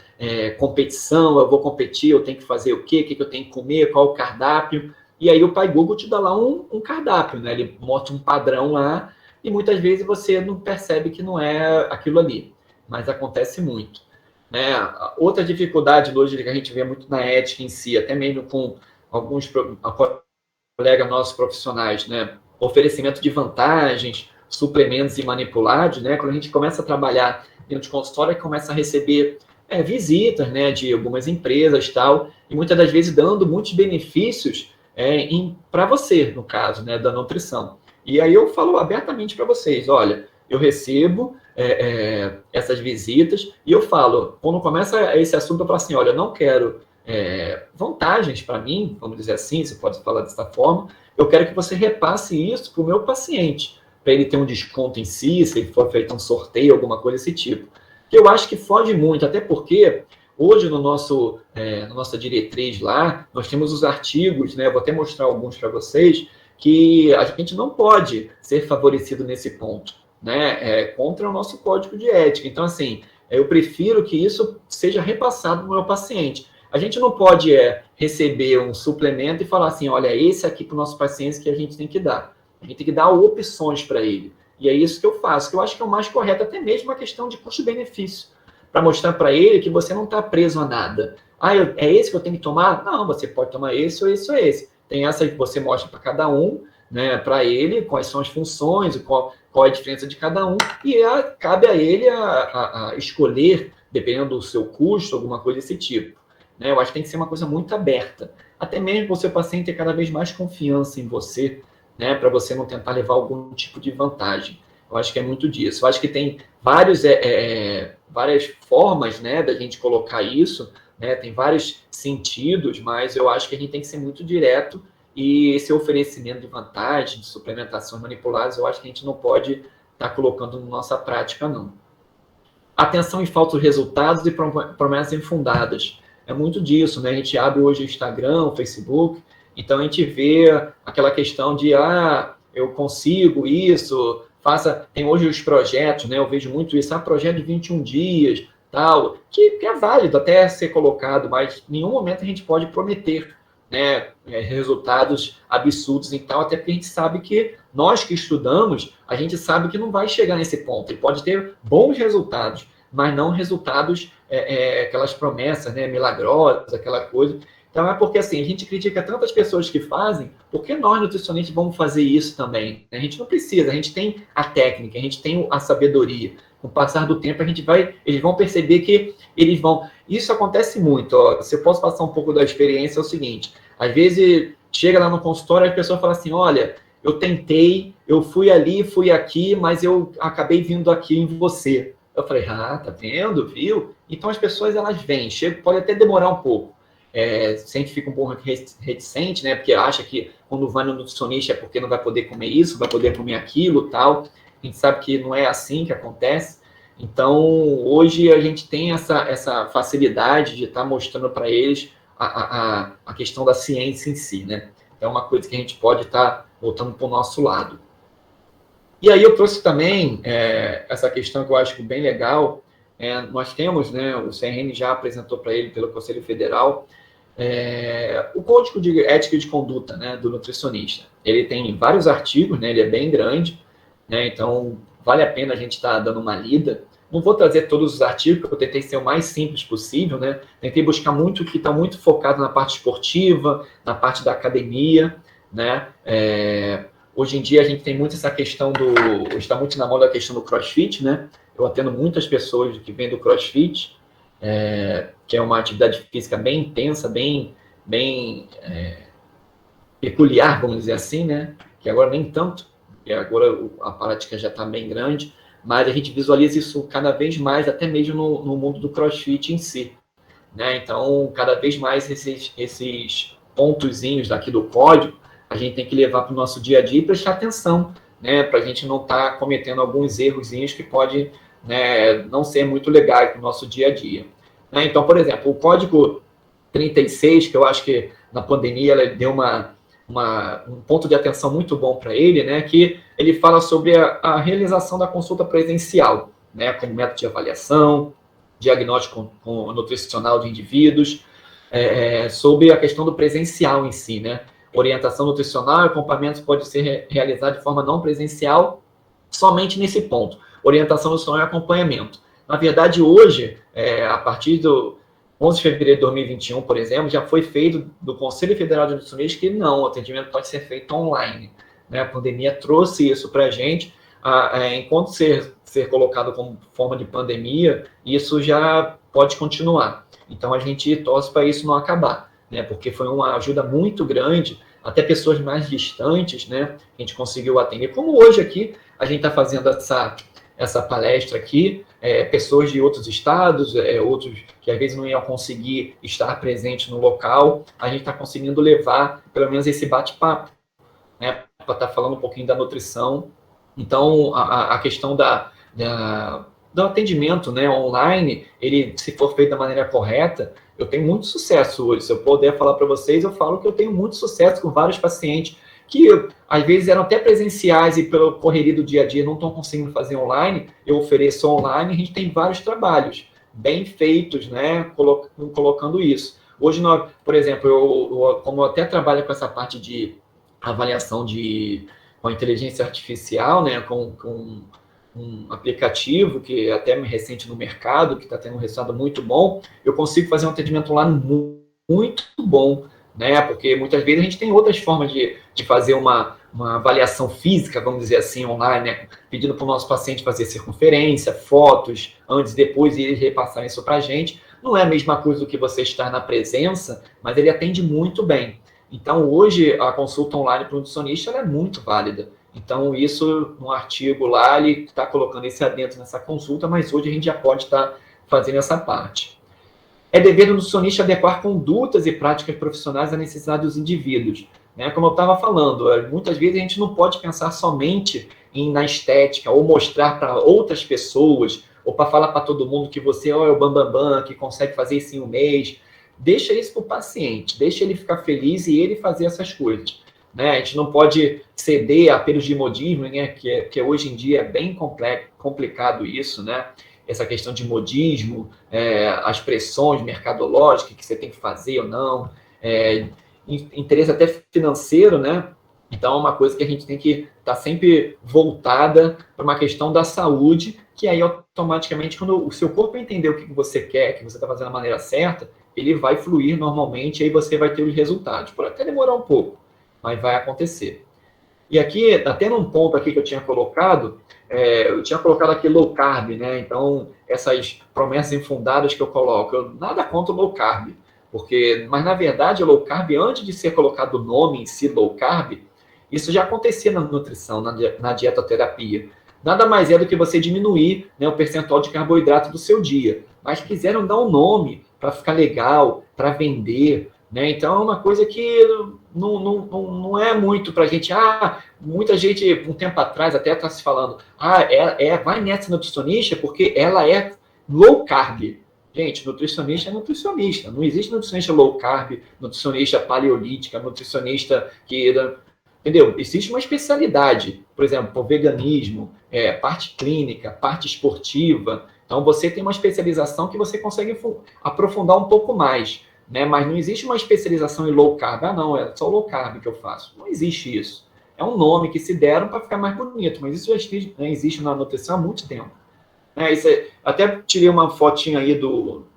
Speaker 2: competição, eu vou competir, eu tenho que fazer o quê? O que eu tenho que comer? Qual o cardápio? E aí o Pai Google te dá lá um cardápio, né? Ele mostra um padrão lá, e muitas vezes você não percebe que não é aquilo ali, mas acontece muito. Né? Outra dificuldade hoje que a gente vê muito na ética em si, até mesmo com alguns colegas nossos profissionais, né? Oferecimento de vantagens, suplementos e manipulados, né? Quando a gente começa a trabalhar dentro de consultório, começa a receber visitas, né, de algumas empresas e tal, e muitas das vezes dando muitos benefícios para você, no caso, né, da nutrição. E aí eu falo abertamente para vocês, olha, eu recebo essas visitas e eu falo, quando começa esse assunto, eu falo assim, olha, eu não quero vantagens para mim, vamos dizer assim, você pode falar dessa forma, eu quero que você repasse isso para o meu paciente, para ele ter um desconto em si, se for feito um sorteio, alguma coisa desse tipo. Que eu acho que foge muito, até porque hoje na nossa diretriz lá, nós temos os artigos, né, eu vou até mostrar alguns para vocês, que a gente não pode ser favorecido nesse ponto, né? Contra o nosso código de ética. Então, assim, eu prefiro que isso seja repassado para o meu paciente. A gente não pode receber um suplemento e falar assim, olha, esse aqui para o nosso paciente que a gente tem que dar. A gente tem que dar opções para ele. E é isso que eu faço, que eu acho que é o mais correto, até mesmo uma questão de custo-benefício, para mostrar para ele que você não está preso a nada. É esse que eu tenho que tomar? Não, você pode tomar esse ou esse ou esse. Tem essa que você mostra para cada um, né, para ele, quais são as funções, qual é a diferença de cada um, e cabe a ele a escolher, dependendo do seu custo, alguma coisa desse tipo. Né? Eu acho que tem que ser uma coisa muito aberta. Até mesmo para o seu paciente ter cada vez mais confiança em você, né, para você não tentar levar algum tipo de vantagem. Eu acho que é muito disso. Eu acho que tem várias formas, né, da gente colocar isso, né, tem vários sentidos, mas eu acho que a gente tem que ser muito direto e esse oferecimento de vantagem, de suplementações manipuladas, eu acho que a gente não pode estar colocando na nossa prática, não. Atenção em falsos resultados e promessas infundadas. É muito disso, né? A gente abre hoje o Instagram, o Facebook, então a gente vê aquela questão de, eu consigo isso, tem hoje os projetos, né? Eu vejo muito isso, projeto de 21 dias, tal, que é válido até ser colocado, mas em nenhum momento a gente pode prometer, né, resultados absurdos e tal, até porque a gente sabe que nós que estudamos, a gente sabe que não vai chegar nesse ponto. Ele pode ter bons resultados, mas não resultados, aquelas promessas, né, milagrosas, aquela coisa. Então é porque assim, a gente critica tantas pessoas que fazem, por que nós nutricionistas vamos fazer isso também? A gente não precisa, a gente tem a técnica, a gente tem a sabedoria. Com o passar do tempo, eles vão perceber que eles vão... Isso acontece muito. Ó. Se eu posso passar um pouco da experiência, é o seguinte. Às vezes, chega lá no consultório, a pessoa fala assim, olha, eu tentei, eu fui ali, fui aqui, mas eu acabei vindo aqui em você. Eu falei, tá vendo, viu? Então as pessoas, elas vêm, pode até demorar um pouco. Sempre fica um pouco reticente, né? Porque acha que quando vai no nutricionista é porque não vai poder comer isso, vai poder comer aquilo, tal. A gente sabe que não é assim que acontece. Então, hoje a gente tem essa facilidade de estar mostrando para eles a questão da ciência em si, né? É uma coisa que a gente pode estar voltando para o nosso lado. E aí eu trouxe também essa questão que eu acho bem legal. Nós temos, né, o CRN já apresentou para ele pelo Conselho Federal o Código de Ética e de Conduta, né, do nutricionista. Ele tem vários artigos, né, ele é bem grande, né, então vale a pena a gente estar dando uma lida. Não vou trazer todos os artigos, porque eu tentei ser o mais simples possível, né? Tentei buscar muito que está muito focado na parte esportiva, na parte da academia, né? Hoje em dia a gente tem muito essa questão está muito na moda a questão do CrossFit, né? Eu atendo muitas pessoas que vêm do CrossFit, que é uma atividade física bem intensa, bem peculiar, vamos dizer assim, né? Que agora nem tanto, porque agora a prática já está bem grande, mas a gente visualiza isso cada vez mais, até mesmo no mundo do CrossFit em si, né? Então, cada vez mais esses pontozinhos daqui do código, a gente tem que levar para o nosso dia a dia e prestar atenção, né? Para a gente não estar cometendo alguns errozinhos que podem, né, não ser muito legais para o nosso dia a dia. Né? Então, por exemplo, o código 36, que eu acho que na pandemia ela deu um ponto de atenção muito bom para ele, né, que ele fala sobre a realização da consulta presencial, né, como método de avaliação, diagnóstico nutricional de indivíduos, sobre a questão do presencial em si, né, orientação nutricional e acompanhamento pode ser realizado de forma não presencial somente nesse ponto, orientação nutricional e acompanhamento. Na verdade, hoje, a partir do 11 de fevereiro de 2021, por exemplo, já foi feito do Conselho Federal de Nutricionistas que não, o atendimento pode ser feito online. Né? A pandemia trouxe isso para a gente, enquanto ser colocado como forma de pandemia, isso já pode continuar. Então, a gente torce para isso não acabar, né? Porque foi uma ajuda muito grande, até pessoas mais distantes, né? A gente conseguiu atender. Como hoje aqui, a gente está fazendo essa palestra aqui, pessoas de outros estados, outros que às vezes não iam conseguir estar presentes no local, a gente está conseguindo levar pelo menos esse bate-papo, né, para estar falando um pouquinho da nutrição. Então, a questão do atendimento, né, online, ele, se for feito da maneira correta, eu tenho muito sucesso hoje. Se eu puder falar para vocês, eu falo que eu tenho muito sucesso com vários pacientes que às vezes eram até presenciais e pela correria do dia a dia não estão conseguindo fazer online, eu ofereço online, a gente tem vários trabalhos bem feitos, né, colocando isso. Hoje, por exemplo, como eu até trabalho com essa parte de avaliação com a inteligência artificial, né, com um aplicativo que é até recente no mercado, que está tendo um resultado muito bom, eu consigo fazer um atendimento online muito bom, né? Porque muitas vezes a gente tem outras formas de fazer uma avaliação física, vamos dizer assim, online, né? Pedindo para o nosso paciente fazer circunferência, fotos, antes e depois, e eles repassarem isso para a gente. Não é a mesma coisa do que você estar na presença, mas ele atende muito bem. Então, hoje, a consulta online para o nutricionista ela é muito válida. Então, isso, no artigo lá, ele está colocando esse adentro nessa consulta, mas hoje a gente já pode estar fazendo essa parte. É dever do nutricionista adequar condutas e práticas profissionais à necessidade dos indivíduos. Né? Como eu estava falando, muitas vezes a gente não pode pensar somente na estética, ou mostrar para outras pessoas, ou para falar para todo mundo que você é o bambambam, que consegue fazer isso em um mês. Deixa isso para o paciente, deixa ele ficar feliz e ele fazer essas coisas. Né? A gente não pode ceder a apelos de modismo, né? que hoje em dia é bem complicado isso, né? Essa questão de modismo, as pressões mercadológicas que você tem que fazer ou não, interesse até financeiro, né? Então, é uma coisa que a gente tem que estar sempre voltada para uma questão da saúde, que aí, automaticamente, quando o seu corpo entender o que você quer, que você está fazendo da maneira certa, ele vai fluir normalmente e aí você vai ter os resultados. Pode até demorar um pouco, mas vai acontecer. E aqui, até num ponto aqui que eu tinha colocado aqui low carb, né? Então, essas promessas infundadas que eu coloco, eu nada contra o low carb, mas na verdade o low carb, antes de ser colocado o nome em si low carb, isso já acontecia na nutrição, na dietoterapia. nada mais é do que você diminuir, né, o percentual de carboidrato do seu dia. Mas quiseram dar um nome para ficar legal, para vender, né? Então é uma coisa que não é muito para a gente. Muita gente, um tempo atrás, até está se falando, vai nessa nutricionista porque ela é low carb. Gente, nutricionista é nutricionista. Não existe nutricionista low carb, nutricionista paleolítica, nutricionista que... Entendeu? Existe uma especialidade, por exemplo, o veganismo, parte clínica, parte esportiva. Então, você tem uma especialização que você consegue aprofundar um pouco mais, né? Mas não existe uma especialização em low carb. Não, é só low carb que eu faço. Não existe isso. É um nome que se deram para ficar mais bonito, mas isso já existe na nutrição há muito tempo. Até tirei uma fotinha aí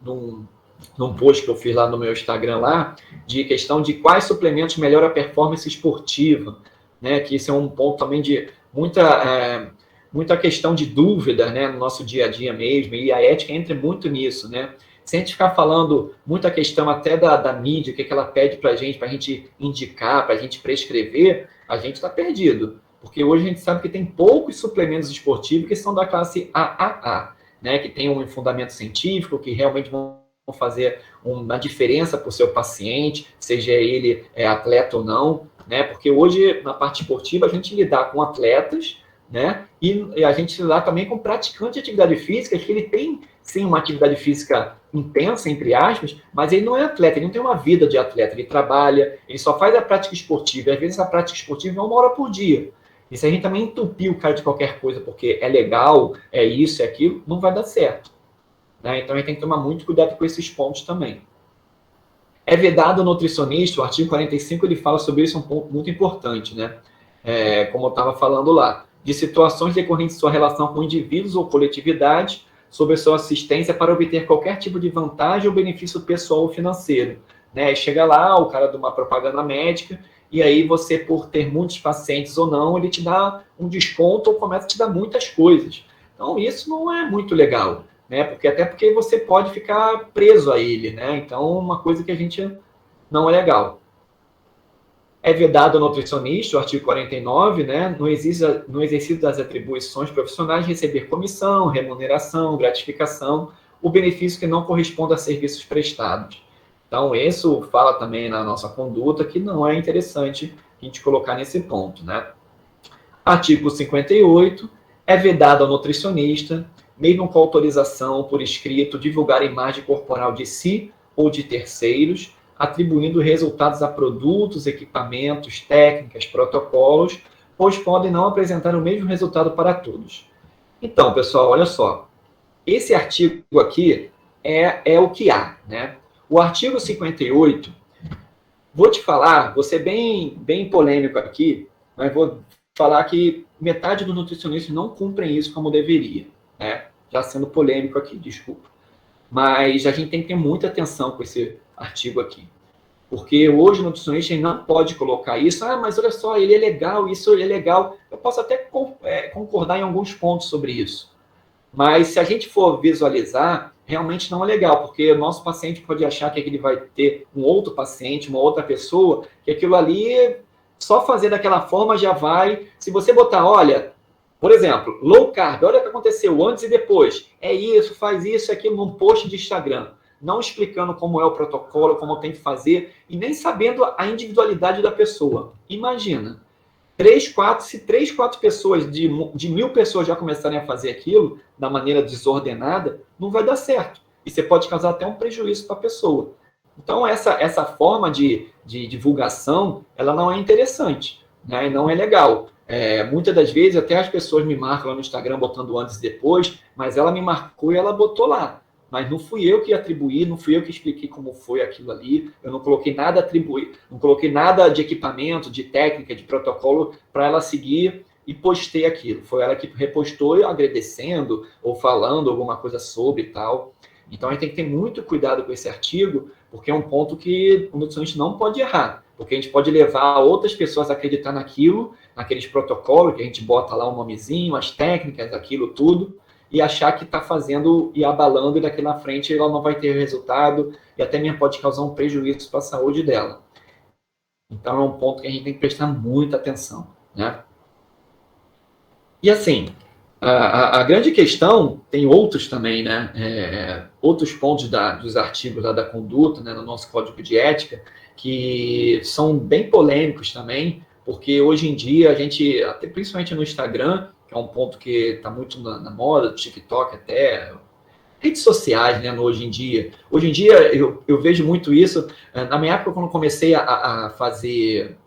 Speaker 2: num post que eu fiz lá no meu Instagram, lá, de questão de quais suplementos melhoram a performance esportiva, né? Que isso é um ponto também de muita questão de dúvida, né, no nosso dia a dia mesmo, e a ética entra muito nisso, né? Se a gente ficar falando muita questão até da mídia, o que ela pede para a gente indicar, para a gente prescrever, a gente está perdido. Porque hoje a gente sabe que tem poucos suplementos esportivos que são da classe AAA, né? Que tem um fundamento científico, que realmente vão fazer uma diferença para o seu paciente, seja ele atleta ou não, né? Porque hoje, na parte esportiva, a gente lidar com atletas, né? E a gente lidar também com praticantes de atividade física, que ele tem, sim, uma atividade física intensa, entre aspas, mas ele não é atleta, ele não tem uma vida de atleta, ele trabalha, ele só faz a prática esportiva, e às vezes a prática esportiva é 1 hora por dia. E se a gente também entupir o cara de qualquer coisa, porque é legal, é isso, é aquilo, não vai dar certo, né? Então a gente tem que tomar muito cuidado com esses pontos também. É vedado ao nutricionista, o artigo 45, ele fala sobre isso, um ponto muito importante, né? Como eu estava falando lá, de situações decorrentes de sua relação com indivíduos ou coletividade, sobre sua assistência para obter qualquer tipo de vantagem ou benefício pessoal ou financeiro, né? Chega lá o cara de uma propaganda médica, e aí você, por ter muitos pacientes ou não, ele te dá um desconto ou começa a te dar muitas coisas. Então, isso não é muito legal, né? Até porque você pode ficar preso a ele, né? Então, uma coisa que a gente não é legal. É vedado ao nutricionista, o artigo 49, né? No exercício das atribuições profissionais, receber comissão, remuneração, gratificação, o benefício que não corresponde a serviços prestados. Então, isso fala também na nossa conduta que não é interessante a gente colocar nesse ponto, né? Artigo 58, é vedado ao nutricionista, mesmo com autorização por escrito, divulgar a imagem corporal de si ou de terceiros, atribuindo resultados a produtos, equipamentos, técnicas, protocolos, pois podem não apresentar o mesmo resultado para todos. Então, pessoal, olha só. Esse artigo aqui é o que há, né? O artigo 58, vou te falar, vou ser bem polêmico aqui, mas vou falar que metade dos nutricionistas não cumprem isso como deveria, né? Já sendo polêmico aqui, desculpa. Mas a gente tem que ter muita atenção com esse artigo aqui. Porque hoje o nutricionista não pode colocar isso, mas olha só, ele é legal, isso é legal. Eu posso até concordar em alguns pontos sobre isso. Mas se a gente for visualizar, realmente não é legal, porque o nosso paciente pode achar que ele vai ter um outro paciente, uma outra pessoa, que aquilo ali, só fazer daquela forma já vai... Se você botar, olha, por exemplo, low carb, olha o que aconteceu antes e depois. É isso, faz isso, aquilo num post de Instagram. Não explicando como é o protocolo, como tem que fazer, e nem sabendo a individualidade da pessoa. Imagina, 3, 4 pessoas, de 1.000 pessoas já começarem a fazer aquilo da maneira desordenada, não vai dar certo. E você pode causar até um prejuízo para a pessoa. Então, essa forma de divulgação, ela não é interessante, né? E não é legal. Muitas das vezes, até as pessoas me marcam lá no Instagram botando antes e depois, mas ela me marcou e ela botou lá. Mas não fui eu que atribuí, não fui eu que expliquei como foi aquilo ali, eu não coloquei nada atribuir, não coloquei nada de equipamento, de técnica, de protocolo para ela seguir e postei aquilo. Foi ela que repostou agradecendo ou falando alguma coisa sobre e tal. Então a gente tem que ter muito cuidado com esse artigo, porque é um ponto que o nutricionista não pode errar, porque a gente pode levar outras pessoas a acreditar naquilo, naqueles protocolos que a gente bota lá um nomezinho, as técnicas, aquilo tudo, e achar que está fazendo e abalando, e daqui na frente ela não vai ter resultado, e até mesmo pode causar um prejuízo para a saúde dela. Então é um ponto que a gente tem que prestar muita atenção, né? E assim, A grande questão, tem outros também, né? Outros pontos dos artigos lá da conduta, né, no nosso código de ética, que são bem polêmicos também, porque hoje em dia a gente, até principalmente no Instagram, que é um ponto que está muito na moda, do TikTok até, redes sociais, né, hoje em dia. Hoje em dia eu vejo muito isso. Na minha época, quando comecei a fazer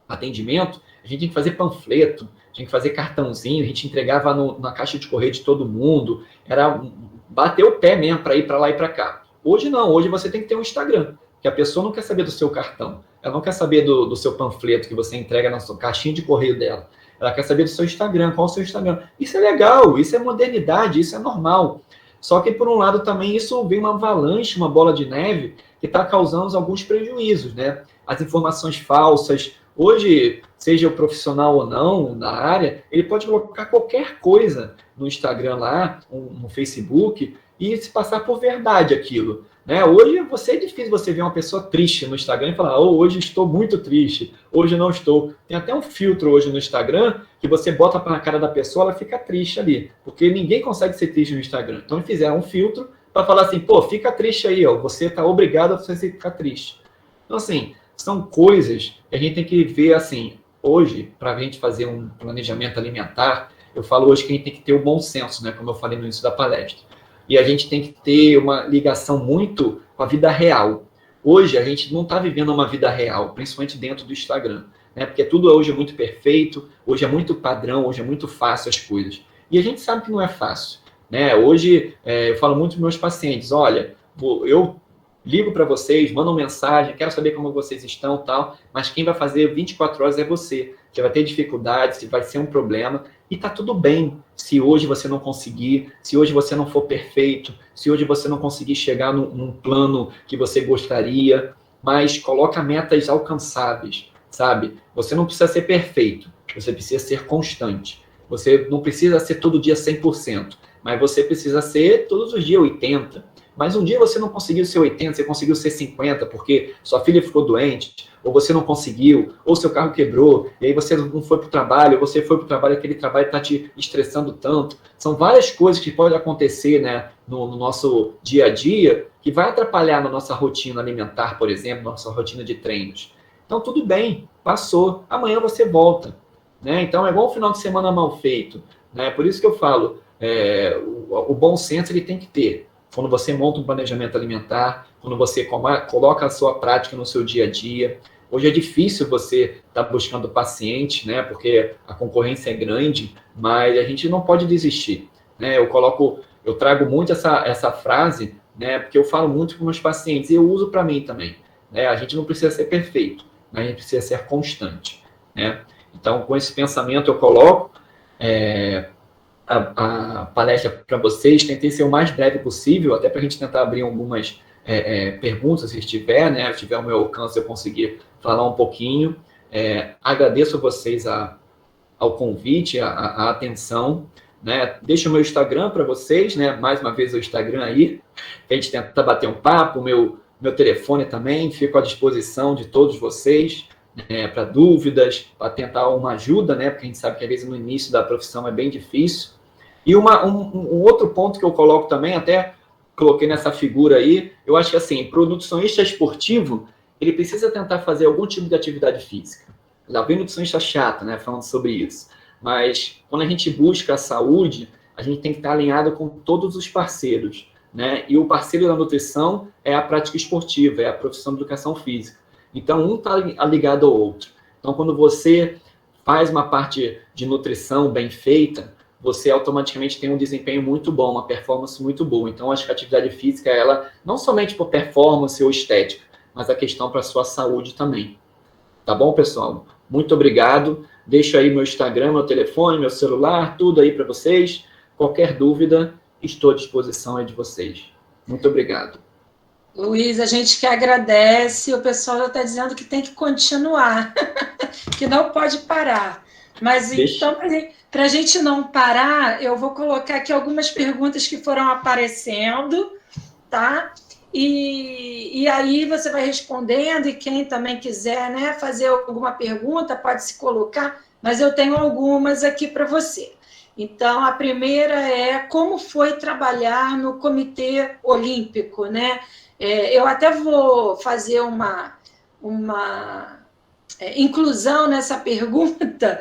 Speaker 2: atendimento, a gente tinha que fazer panfleto, tinha que fazer cartãozinho, a gente entregava na caixa de correio de todo mundo, era bater o pé mesmo para ir para lá e para cá. Hoje não, hoje você tem que ter um Instagram, que a pessoa não quer saber do seu cartão, ela não quer saber do seu panfleto que você entrega na sua caixinha de correio dela, ela quer saber do seu Instagram, qual é o seu Instagram. Isso é legal, isso é modernidade, isso é normal. Só que, por um lado, também isso vem uma avalanche, uma bola de neve, que está causando alguns prejuízos, né? As informações falsas. Hoje, seja o profissional ou não na área, ele pode colocar qualquer coisa no Instagram lá, no Facebook, e se passar por verdade aquilo. Né? Hoje é difícil você ver uma pessoa triste no Instagram e falar, oh, hoje estou muito triste, hoje não estou. Tem até um filtro hoje no Instagram que você bota na cara da pessoa, ela fica triste ali, porque ninguém consegue ser triste no Instagram. Então, fizeram um filtro para falar assim, pô, fica triste aí, ó, você está obrigado a você ficar triste. Então, assim, são coisas que a gente tem que ver, assim, hoje, para a gente fazer um planejamento alimentar, eu falo hoje que a gente tem que ter o bom senso, né, como eu falei no início da palestra. E a gente tem que ter uma ligação muito com a vida real. Hoje, a gente não está vivendo uma vida real, principalmente dentro do Instagram, né, porque tudo hoje é muito perfeito, hoje é muito padrão, hoje é muito fácil as coisas. E a gente sabe que não é fácil. Né? Hoje, eu falo muito para meus pacientes, olha, eu ligo para vocês, mando uma mensagem, quero saber como vocês estão, tal, mas quem vai fazer 24 horas é você. Você vai ter dificuldades, vai ser um problema, e tá tudo bem se hoje você não conseguir, se hoje você não for perfeito, se hoje você não conseguir chegar num plano que você gostaria, mas coloca metas alcançáveis, sabe? Você não precisa ser perfeito, você precisa ser constante. Você não precisa ser todo dia 100%, mas você precisa ser todos os dias 80%. Mas um dia você não conseguiu ser 80, você conseguiu ser 50, porque sua filha ficou doente, ou você não conseguiu, ou seu carro quebrou, e aí você não foi para o trabalho, ou você foi para o trabalho, aquele trabalho está te estressando tanto. São várias coisas que podem acontecer, né, no nosso dia a dia, que vai atrapalhar na nossa rotina alimentar, por exemplo, nossa rotina de treinos. Então, tudo bem, passou, amanhã você volta. Né? Então, é igual um final de semana mal feito. Né? Por isso que eu falo, o bom senso ele tem que ter. Quando você monta um planejamento alimentar, quando você coloca a sua prática no seu dia a dia. Hoje é difícil você estar buscando paciente, né? Porque a concorrência é grande, mas a gente não pode desistir. Né? Eu trago muito essa frase, né? Porque eu falo muito com meus pacientes e eu uso para mim também. Né? A gente não precisa ser perfeito, mas a gente precisa ser constante. Né? Então, com esse pensamento, eu coloco a palestra para vocês. Tentei ser o mais breve possível, até para a gente tentar abrir algumas perguntas, se tiver, né? Se tiver o meu alcance, eu conseguir falar um pouquinho. Agradeço a vocês ao convite, a atenção. Né? Deixo o meu Instagram para vocês, né? Mais uma vez o Instagram aí, a gente tenta bater um papo, meu telefone também, fico à disposição de todos vocês. Para dúvidas, para tentar uma ajuda, né? Porque a gente sabe que às vezes no início da profissão é bem difícil. E um outro ponto que eu coloco também, até coloquei nessa figura aí, eu acho que assim, para o nutricionista esportivo, ele precisa tentar fazer algum tipo de atividade física. Já vem nutricionista chato, né? Falando sobre isso. Mas quando a gente busca a saúde, a gente tem que estar alinhado com todos os parceiros. Né? E o parceiro da nutrição é a prática esportiva, é a profissão de educação física. Então, um está ligado ao outro. Então, quando você faz uma parte de nutrição bem feita, você automaticamente tem um desempenho muito bom, uma performance muito boa. Então, acho que a atividade física, ela não somente por performance ou estética, mas a questão para a sua saúde também. Tá bom, pessoal? Muito obrigado. Deixo aí meu Instagram, meu telefone, meu celular, tudo aí para vocês. Qualquer dúvida, estou à disposição aí de vocês. Muito obrigado.
Speaker 1: Luiz, a gente que agradece, o pessoal já está dizendo que tem que continuar, que não pode parar. Mas então, para a gente não parar, eu vou colocar aqui algumas perguntas que foram aparecendo, tá? E aí você vai respondendo, e quem também quiser, né, fazer alguma pergunta, pode se colocar, mas eu tenho algumas aqui para você. Então, a primeira é como foi trabalhar no Comitê Olímpico, né? Eu até vou fazer uma inclusão nessa pergunta,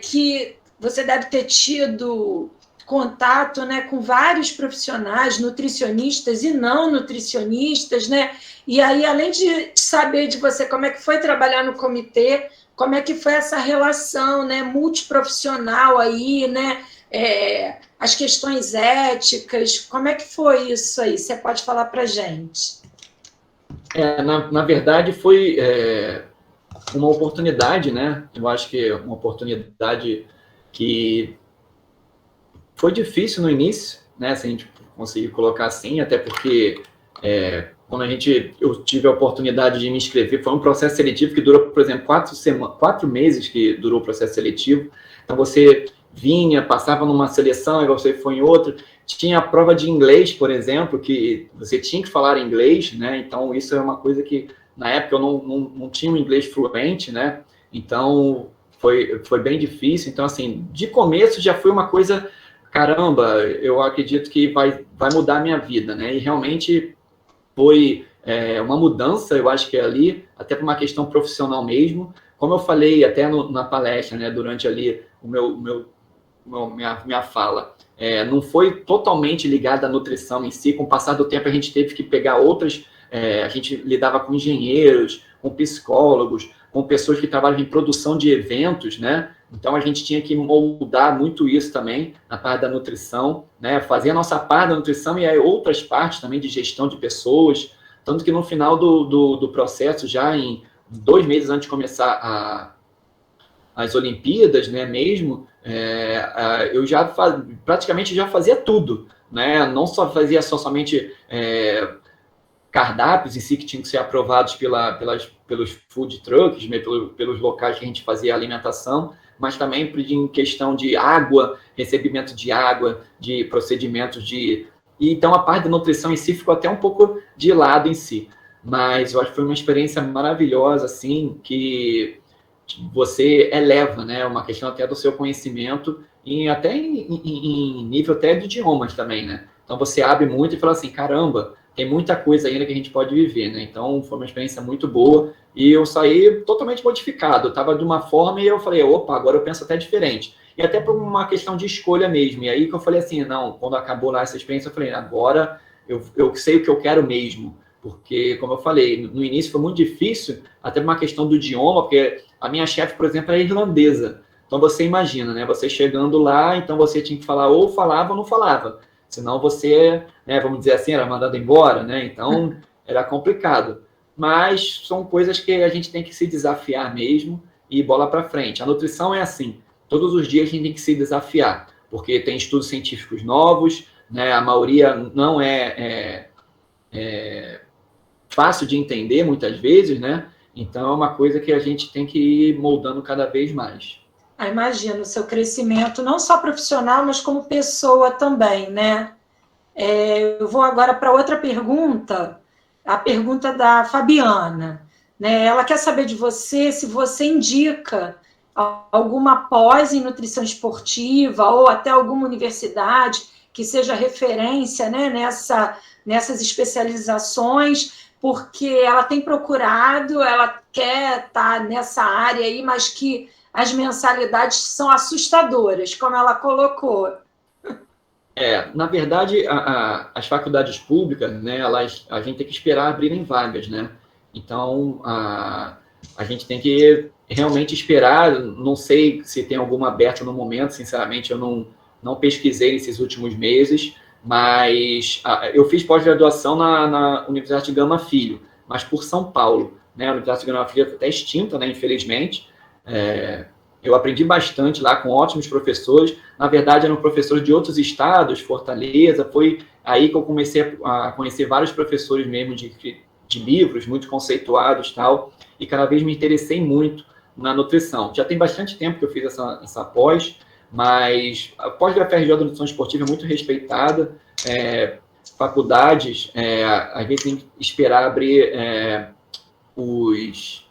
Speaker 1: que você deve ter tido contato, né, com vários profissionais, nutricionistas e não nutricionistas, né? E aí, além de saber de você como é que foi trabalhar no comitê, como é que foi essa relação, né, multiprofissional aí, né? As questões éticas, como é que foi isso aí? Você pode falar para a gente?
Speaker 2: Na verdade, foi uma oportunidade, né? Eu acho que uma oportunidade que foi difícil no início, né? Se a gente conseguir colocar assim, até porque quando eu tive a oportunidade de me inscrever, foi um processo seletivo que durou, por exemplo, 4 meses que durou o processo seletivo. Então você vinha, passava numa seleção, e você foi em outra. Tinha a prova de inglês, por exemplo, que você tinha que falar inglês, né? Então isso é uma coisa que na época eu não tinha um inglês fluente, né? Então foi bem difícil. Então assim, de começo já foi uma coisa, caramba, eu acredito que vai mudar a minha vida, né? E realmente foi uma mudança, eu acho que é ali, até por uma questão profissional mesmo. Como eu falei até na palestra, né, durante ali minha fala, não foi totalmente ligada à nutrição em si. Com o passar do tempo, a gente teve que pegar outras. A gente lidava com engenheiros, com psicólogos, com pessoas que trabalham em produção de eventos, né? Então a gente tinha que moldar muito isso também na parte da nutrição, né? Fazer a nossa parte da nutrição e aí outras partes também de gestão de pessoas. Tanto que no final do processo, já em 2 meses antes de começar as Olimpíadas, né, mesmo, eu praticamente já fazia tudo, né? Não só fazia somente cardápios em si que tinham que ser aprovados pelos food trucks, né, pelos locais que a gente fazia a alimentação, mas também em questão de água, recebimento de água, de procedimentos de... Então, a parte da nutrição em si ficou até um pouco de lado em si. Mas eu acho que foi uma experiência maravilhosa, assim, que você eleva, né? Uma questão até do seu conhecimento, e até em nível até de idiomas também, né? Então, você abre muito e fala assim, caramba, tem muita coisa ainda que a gente pode viver, né? Então, foi uma experiência muito boa e eu saí totalmente modificado. Eu estava de uma forma e eu falei, opa, agora eu penso até diferente. E até por uma questão de escolha mesmo. E aí que eu falei assim, não, quando acabou lá essa experiência, eu falei, agora eu sei o que eu quero mesmo. Porque, como eu falei, no início foi muito difícil, até por uma questão do idioma, porque a minha chefe, por exemplo, é irlandesa. Então, você imagina, né? Você chegando lá, então você tinha que falar ou falava ou não falava. Senão você, né, vamos dizer assim, era mandado embora, né? Então, era complicado. Mas são coisas que a gente tem que se desafiar mesmo e bola para frente. A nutrição é assim. Todos os dias a gente tem que se desafiar, porque tem estudos científicos novos, né? A maioria não é fácil de entender muitas vezes, né? Então, é uma coisa que a gente tem que ir moldando cada vez mais.
Speaker 1: Imagino o seu crescimento, não só profissional, mas como pessoa também, né? Eu vou agora para outra pergunta, a pergunta da Fabiana. Né? Ela quer saber de você se você indica alguma pós em nutrição esportiva ou até alguma universidade que seja referência, né, nessas especializações, porque ela tem procurado, ela quer estar nessa área aí, mas que as mensalidades são assustadoras, como ela colocou.
Speaker 2: Na verdade, as faculdades públicas, né, a gente tem que esperar abrirem vagas, né? Então, a gente tem que realmente esperar. Não sei se tem alguma aberta no momento, sinceramente, eu não pesquisei nesses últimos meses, mas eu fiz pós-graduação na Universidade de Gama Filho, mas por São Paulo, né? A Universidade de Gama Filho está até extinta, né, infelizmente. Eu aprendi bastante lá com ótimos professores. Na verdade, eram professores de outros estados, Fortaleza. Foi aí que eu comecei a conhecer vários professores mesmo de livros, muito conceituados e tal. E cada vez me interessei muito na nutrição. Já tem bastante tempo que eu fiz essa pós, mas a pós da FRJ da Nutrição Esportiva é muito respeitada. Faculdades, às vezes tem que esperar abrir os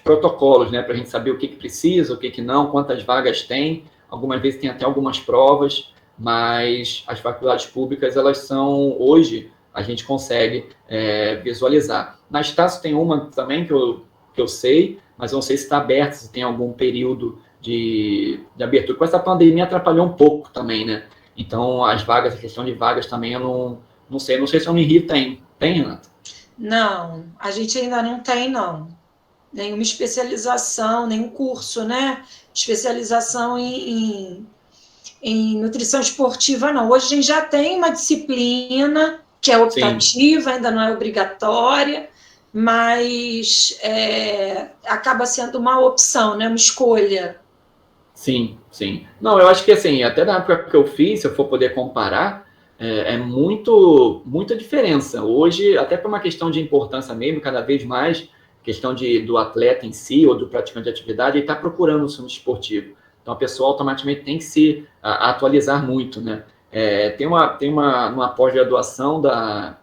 Speaker 2: protocolos, né, para a gente saber o que precisa, o que não, quantas vagas tem, algumas vezes tem até algumas provas, mas as faculdades públicas, elas são, hoje, a gente consegue visualizar. Na Estácio tem uma também que eu sei, mas eu não sei se está aberta, se tem algum período de abertura. Com essa pandemia atrapalhou um pouco também, né? Então, as vagas, a questão de vagas também, eu não sei. Não sei se a Unirio tem. Tem, Renata?
Speaker 1: Não, a gente ainda não tem, não. Nenhuma especialização, nenhum curso, né? Especialização em nutrição esportiva, não. Hoje a gente já tem uma disciplina que é optativa, ainda não é obrigatória, mas acaba sendo uma opção, né? Uma escolha.
Speaker 2: Sim, sim. Não, eu acho que assim, até na época que eu fiz, se eu for poder comparar, muita diferença. Hoje, até por uma questão de importância mesmo, cada vez mais, questão do atleta em si, ou do praticante de atividade, ele está procurando o ensino esportivo. Então, a pessoa automaticamente tem que se atualizar muito, né? Tem uma pós-graduação da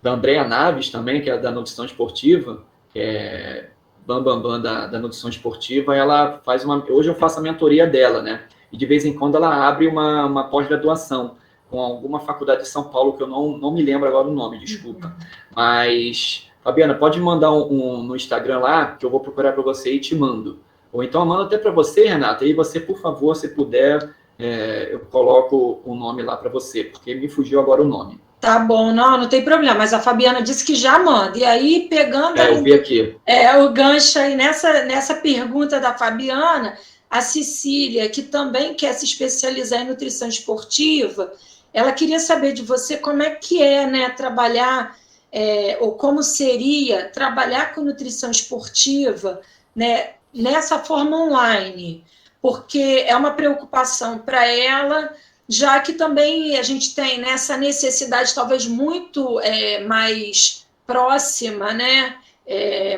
Speaker 2: Andrea Naves também, que é da nutrição esportiva, que é bambambam da nutrição esportiva, ela faz hoje eu faço a mentoria dela, né? E de vez em quando ela abre uma pós-graduação com alguma faculdade de São Paulo, que eu não me lembro agora o nome, desculpa. Mas, Fabiana, pode mandar no Instagram lá, que eu vou procurar para você e te mando. Ou então eu mando até para você, Renata, e você, por favor, se puder, eu coloco o nome lá para você, porque me fugiu agora o nome.
Speaker 1: Tá bom, não tem problema, mas a Fabiana disse que já manda. E aí, pegando
Speaker 2: eu vi aqui.
Speaker 1: O gancho aí nessa pergunta da Fabiana, a Cecília, que também quer se especializar em nutrição esportiva, ela queria saber de você como é que né, trabalhar, ou como seria trabalhar com nutrição esportiva, né, nessa forma online, porque é uma preocupação para ela, já que também a gente tem essa necessidade talvez muito mais próxima, né,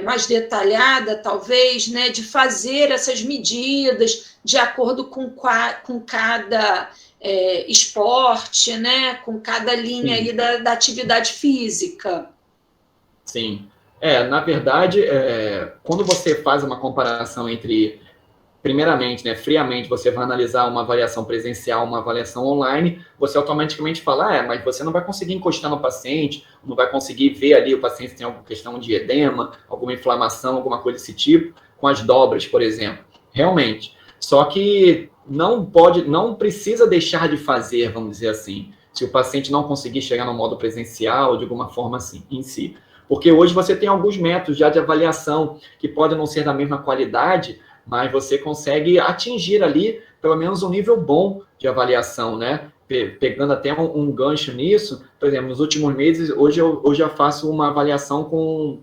Speaker 1: mais detalhada, talvez, né, de fazer essas medidas de acordo com cada esporte, né, com cada linha aí da atividade física.
Speaker 2: Sim. Na verdade, quando você faz uma comparação entre, primeiramente, né, friamente, você vai analisar uma avaliação presencial, uma avaliação online, você automaticamente fala, mas você não vai conseguir encostar no paciente, não vai conseguir ver ali o paciente tem alguma questão de edema, alguma inflamação, alguma coisa desse tipo, com as dobras, por exemplo. Realmente. Só que não precisa deixar de fazer, vamos dizer assim, se o paciente não conseguir chegar no modo presencial, de alguma forma assim, em si. Porque hoje você tem alguns métodos já de avaliação que podem não ser da mesma qualidade, mas você consegue atingir ali pelo menos um nível bom de avaliação, né? Pegando até um gancho nisso, por exemplo, nos últimos meses, hoje eu já faço uma avaliação com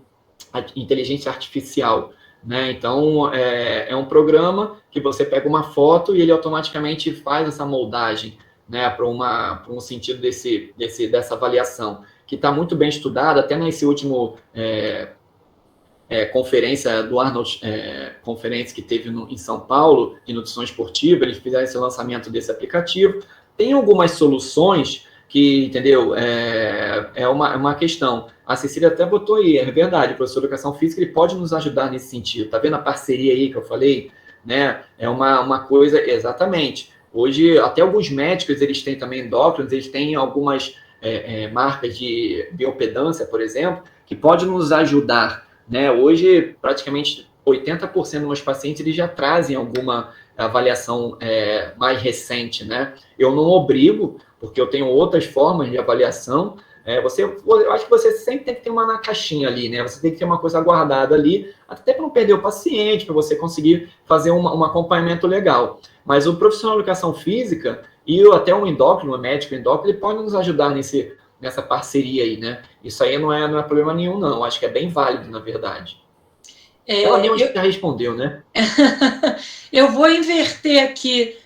Speaker 2: inteligência artificial, né? Então, é um programa que você pega uma foto e ele automaticamente faz essa moldagem, né, para um sentido dessa avaliação, que está muito bem estudado, até nesse último conferência do Arnold Conference que teve em São Paulo, de nutrição esportiva, eles fizeram esse lançamento desse aplicativo. Tem algumas soluções que, entendeu, é uma questão. A Cecília até botou aí, é verdade, o professor de educação física, ele pode nos ajudar nesse sentido. Tá vendo a parceria aí que eu falei? Né? É uma coisa, exatamente. Hoje, até alguns médicos, eles têm também endócrinos, eles têm algumas marcas de biopedância, por exemplo, que pode nos ajudar, né? Hoje, praticamente 80% dos meus pacientes eles já trazem alguma avaliação mais recente, né? Eu não obrigo, porque eu tenho outras formas de avaliação. Eu acho que você sempre tem que ter uma na caixinha ali, né? Você tem que ter uma coisa guardada ali, até para não perder o paciente, para você conseguir fazer um acompanhamento legal. Mas o profissional de educação física e até um endócrino, um médico endócrino, ele pode nos ajudar nessa parceria aí, né? Isso aí não é problema nenhum, não. Acho que é bem válido, na verdade. Ela mesma já respondeu, né?
Speaker 1: Eu vou inverter aqui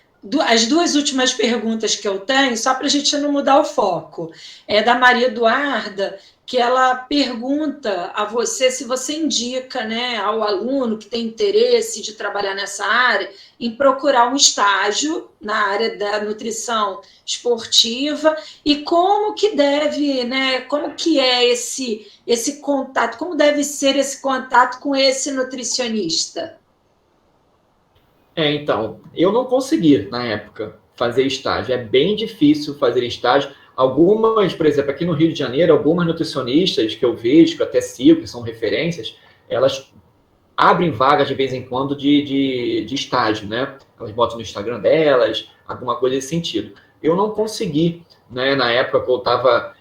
Speaker 1: as duas últimas perguntas que eu tenho, só para a gente não mudar o foco. É da Maria Eduarda, que ela pergunta a você se você indica, né, ao aluno que tem interesse de trabalhar nessa área, em procurar um estágio na área da nutrição esportiva e como que deve, né, como que é esse contato, como deve ser esse contato com esse nutricionista?
Speaker 2: Então, eu não consegui, na época, fazer estágio. É bem difícil fazer estágio. Algumas, por exemplo, aqui no Rio de Janeiro, algumas nutricionistas que eu vejo, que eu até sigo, que são referências, elas abrem vagas de vez em quando de estágio, né? Elas botam no Instagram delas, alguma coisa nesse sentido. Eu não consegui, né? Na época que eu estava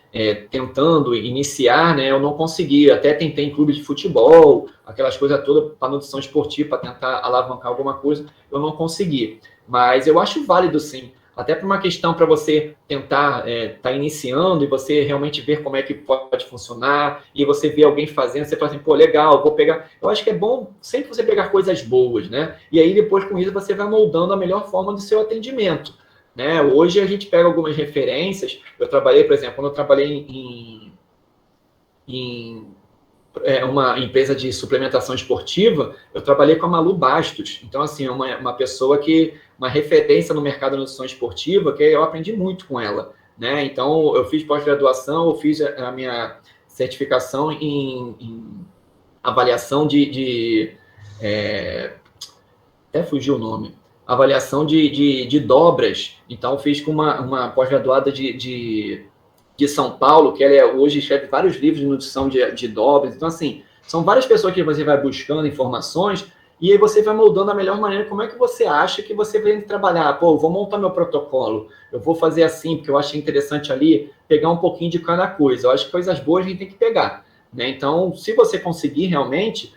Speaker 2: tentando iniciar, né? Eu não consegui. Até tentei em clube de futebol, aquelas coisas todas para nutrição esportiva, para tentar alavancar alguma coisa, eu não consegui. Mas eu acho válido, sim. Até por uma questão para você tentar tá iniciando e você realmente ver como é que pode funcionar, e você vê alguém fazendo, você fala assim, pô, legal, vou pegar. Eu acho que é bom sempre você pegar coisas boas, né? E aí depois com isso você vai moldando a melhor forma do seu atendimento, né? Hoje a gente pega algumas referências. Eu trabalhei, por exemplo, quando eu trabalhei em uma empresa de suplementação esportiva, eu trabalhei com a Malu Bastos. Então, assim, é uma pessoa uma referência no mercado de nutrição esportiva, que eu aprendi muito com ela, né? Então, eu fiz pós-graduação, eu fiz a minha certificação em avaliação até fugiu o nome, avaliação de dobras. Então, fiz com uma pós-graduada de São Paulo, que ela hoje escreve vários livros de nutrição de dobras. Então, assim, são várias pessoas que você vai buscando informações e aí você vai moldando a melhor maneira. Como é que você acha que você vai trabalhar? Pô, eu vou montar meu protocolo, eu vou fazer assim, porque eu achei interessante ali, pegar um pouquinho de cada coisa. Eu acho que coisas boas a gente tem que pegar, né? Então, se você conseguir realmente,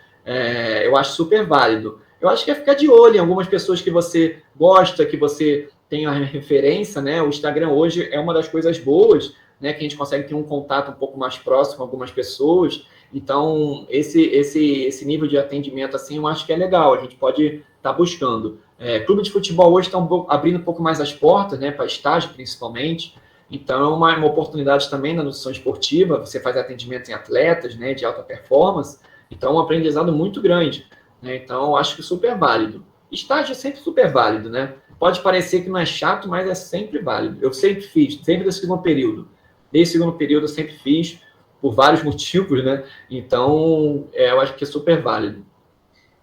Speaker 2: eu acho super válido. Eu acho que é ficar de olho em algumas pessoas que você gosta, que você tem a referência, né? O Instagram hoje é uma das coisas boas, né, que a gente consegue ter um contato um pouco mais próximo com algumas pessoas. Então, esse nível de atendimento, assim, eu acho que é legal, a gente pode estar buscando. Clube de futebol hoje estão abrindo um pouco mais as portas, né, para estágio, principalmente. Então, é uma oportunidade também na nutrição esportiva, você faz atendimento em atletas, né, de alta performance, então é um aprendizado muito grande, né, então eu acho que super válido. Estágio é sempre super válido, né? Pode parecer que não é chato, mas é sempre válido. Eu sempre fiz, sempre do segundo período. Desde o segundo período eu sempre fiz, por vários motivos, né? Então, eu acho que é super válido.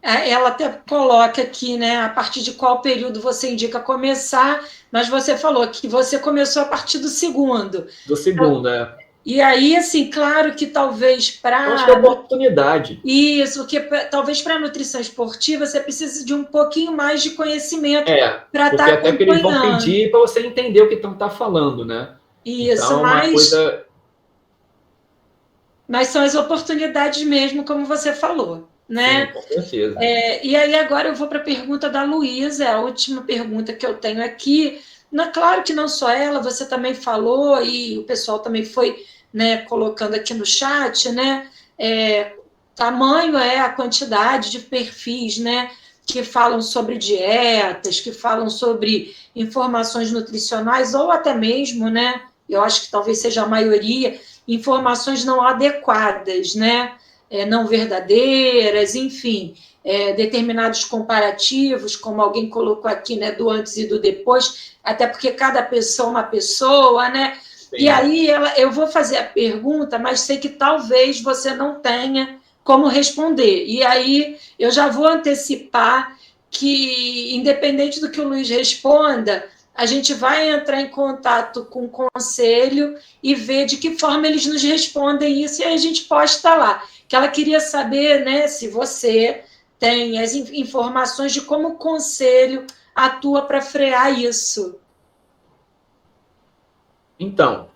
Speaker 1: Ela até coloca aqui, né, a partir de qual período você indica começar, mas você falou que você começou a partir do segundo.
Speaker 2: Do segundo,
Speaker 1: E aí, assim, claro que talvez para...
Speaker 2: Eu acho que é oportunidade.
Speaker 1: Isso, que talvez para a nutrição esportiva você precise de um pouquinho mais de conhecimento para estar
Speaker 2: porque até que eles vão
Speaker 1: acompanhando.
Speaker 2: pedir para você entender o que estão falando, né?
Speaker 1: Isso,
Speaker 2: então, é uma coisa...
Speaker 1: Mas são as oportunidades mesmo, como você falou, né?
Speaker 2: Sim, com certeza.
Speaker 1: E aí agora eu vou para a pergunta da Luísa, a última pergunta que eu tenho aqui. Claro que não só ela, você também falou, e o pessoal também foi, né, colocando aqui no chat, né? Tamanho é a quantidade de perfis, né, que falam sobre dietas, que falam sobre informações nutricionais, ou até mesmo, né, eu acho que talvez seja a maioria, informações não adequadas, né, não verdadeiras, enfim, determinados comparativos, como alguém colocou aqui, né, do antes e do depois, até porque cada pessoa é uma pessoa, né? Sim. E aí eu vou fazer a pergunta, mas sei que talvez você não tenha como responder. E aí eu já vou antecipar que, independente do que o Luiz responda, a gente vai entrar em contato com o conselho e ver de que forma eles nos respondem isso, e aí a gente posta lá. Que ela queria saber, né, se você tem as informações de como o conselho atua para frear isso.
Speaker 2: Então,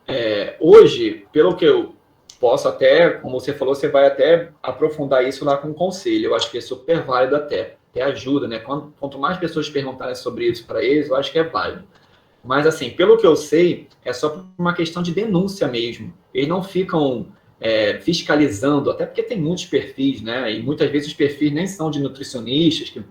Speaker 2: hoje, pelo que eu posso até, como você falou, você vai até aprofundar isso lá com o conselho. Eu acho que é super válido até ajuda, né? Quanto mais pessoas perguntarem sobre isso para eles, eu acho que é válido. Mas, assim, pelo que eu sei, é só por uma questão de denúncia mesmo. Eles não ficam fiscalizando, até porque tem muitos perfis, né? E muitas vezes os perfis nem são de nutricionistas, que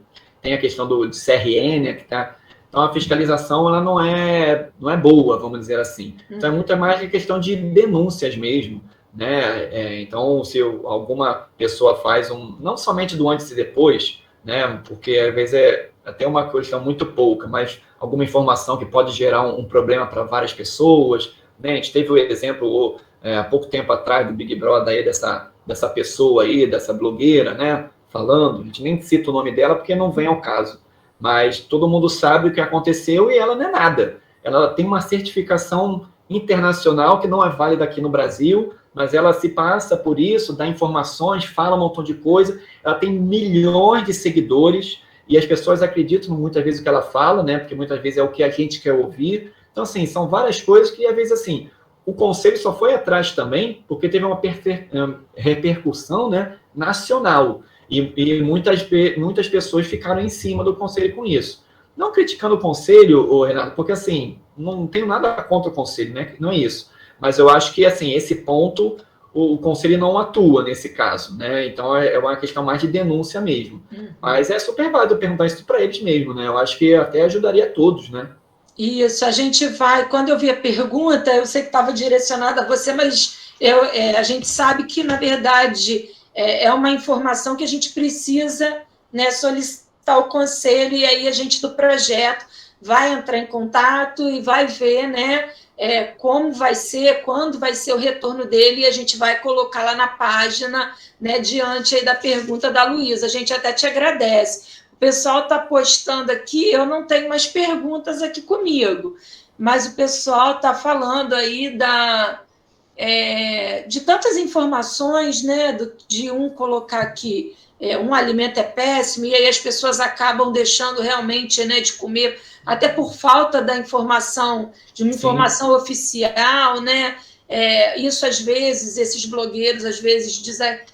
Speaker 2: tem a questão do CRN, né, que tá... Então, a fiscalização ela não é boa, vamos dizer assim. Então, é muito mais a questão de denúncias mesmo, né? Então, se alguma pessoa faz não somente do antes e depois, né? Porque às vezes é até uma questão muito pouca, mas alguma informação que pode gerar um problema para várias pessoas, né? A gente teve o exemplo há pouco tempo atrás do Big Brother aí, dessa pessoa aí, dessa blogueira, né? Falando, a gente nem cita o nome dela porque não vem ao caso, mas todo mundo sabe o que aconteceu e ela não é nada. Ela tem uma certificação internacional que não é válida aqui no Brasil, mas ela se passa por isso, dá informações, fala um montão de coisa, ela tem milhões de seguidores, e as pessoas acreditam muitas vezes o que ela fala, né? Porque muitas vezes é o que a gente quer ouvir. Então, assim, são várias coisas que, às vezes, assim, o conselho só foi atrás também porque teve uma repercussão, né, nacional. E muitas pessoas ficaram em cima do conselho com isso. Não criticando o conselho, Renato, porque, assim, não tenho nada contra o conselho, né? Não é isso. Mas eu acho que, assim, esse ponto, o conselho não atua nesse caso, né? Então, é uma questão mais de denúncia mesmo. Mas é super válido perguntar isso para eles mesmo, né? Eu acho que até ajudaria todos, né?
Speaker 1: Isso, a gente vai. Quando eu vi a pergunta, eu sei que estava direcionada a você, mas a gente sabe que, na verdade, é uma informação que a gente precisa, né, solicitar o conselho, e aí a gente do projeto vai entrar em contato e vai ver, né, como vai ser, quando vai ser o retorno dele, e a gente vai colocar lá na página, né, diante aí da pergunta da Luísa. A gente até te agradece. O pessoal está postando aqui, eu não tenho mais perguntas aqui comigo, mas o pessoal está falando aí de tantas informações, né, de colocar aqui, um alimento é péssimo, e aí as pessoas acabam deixando realmente, né, de comer, até por falta da informação, de uma informação Sim. oficial, né? Isso, às vezes, esses blogueiros, às vezes,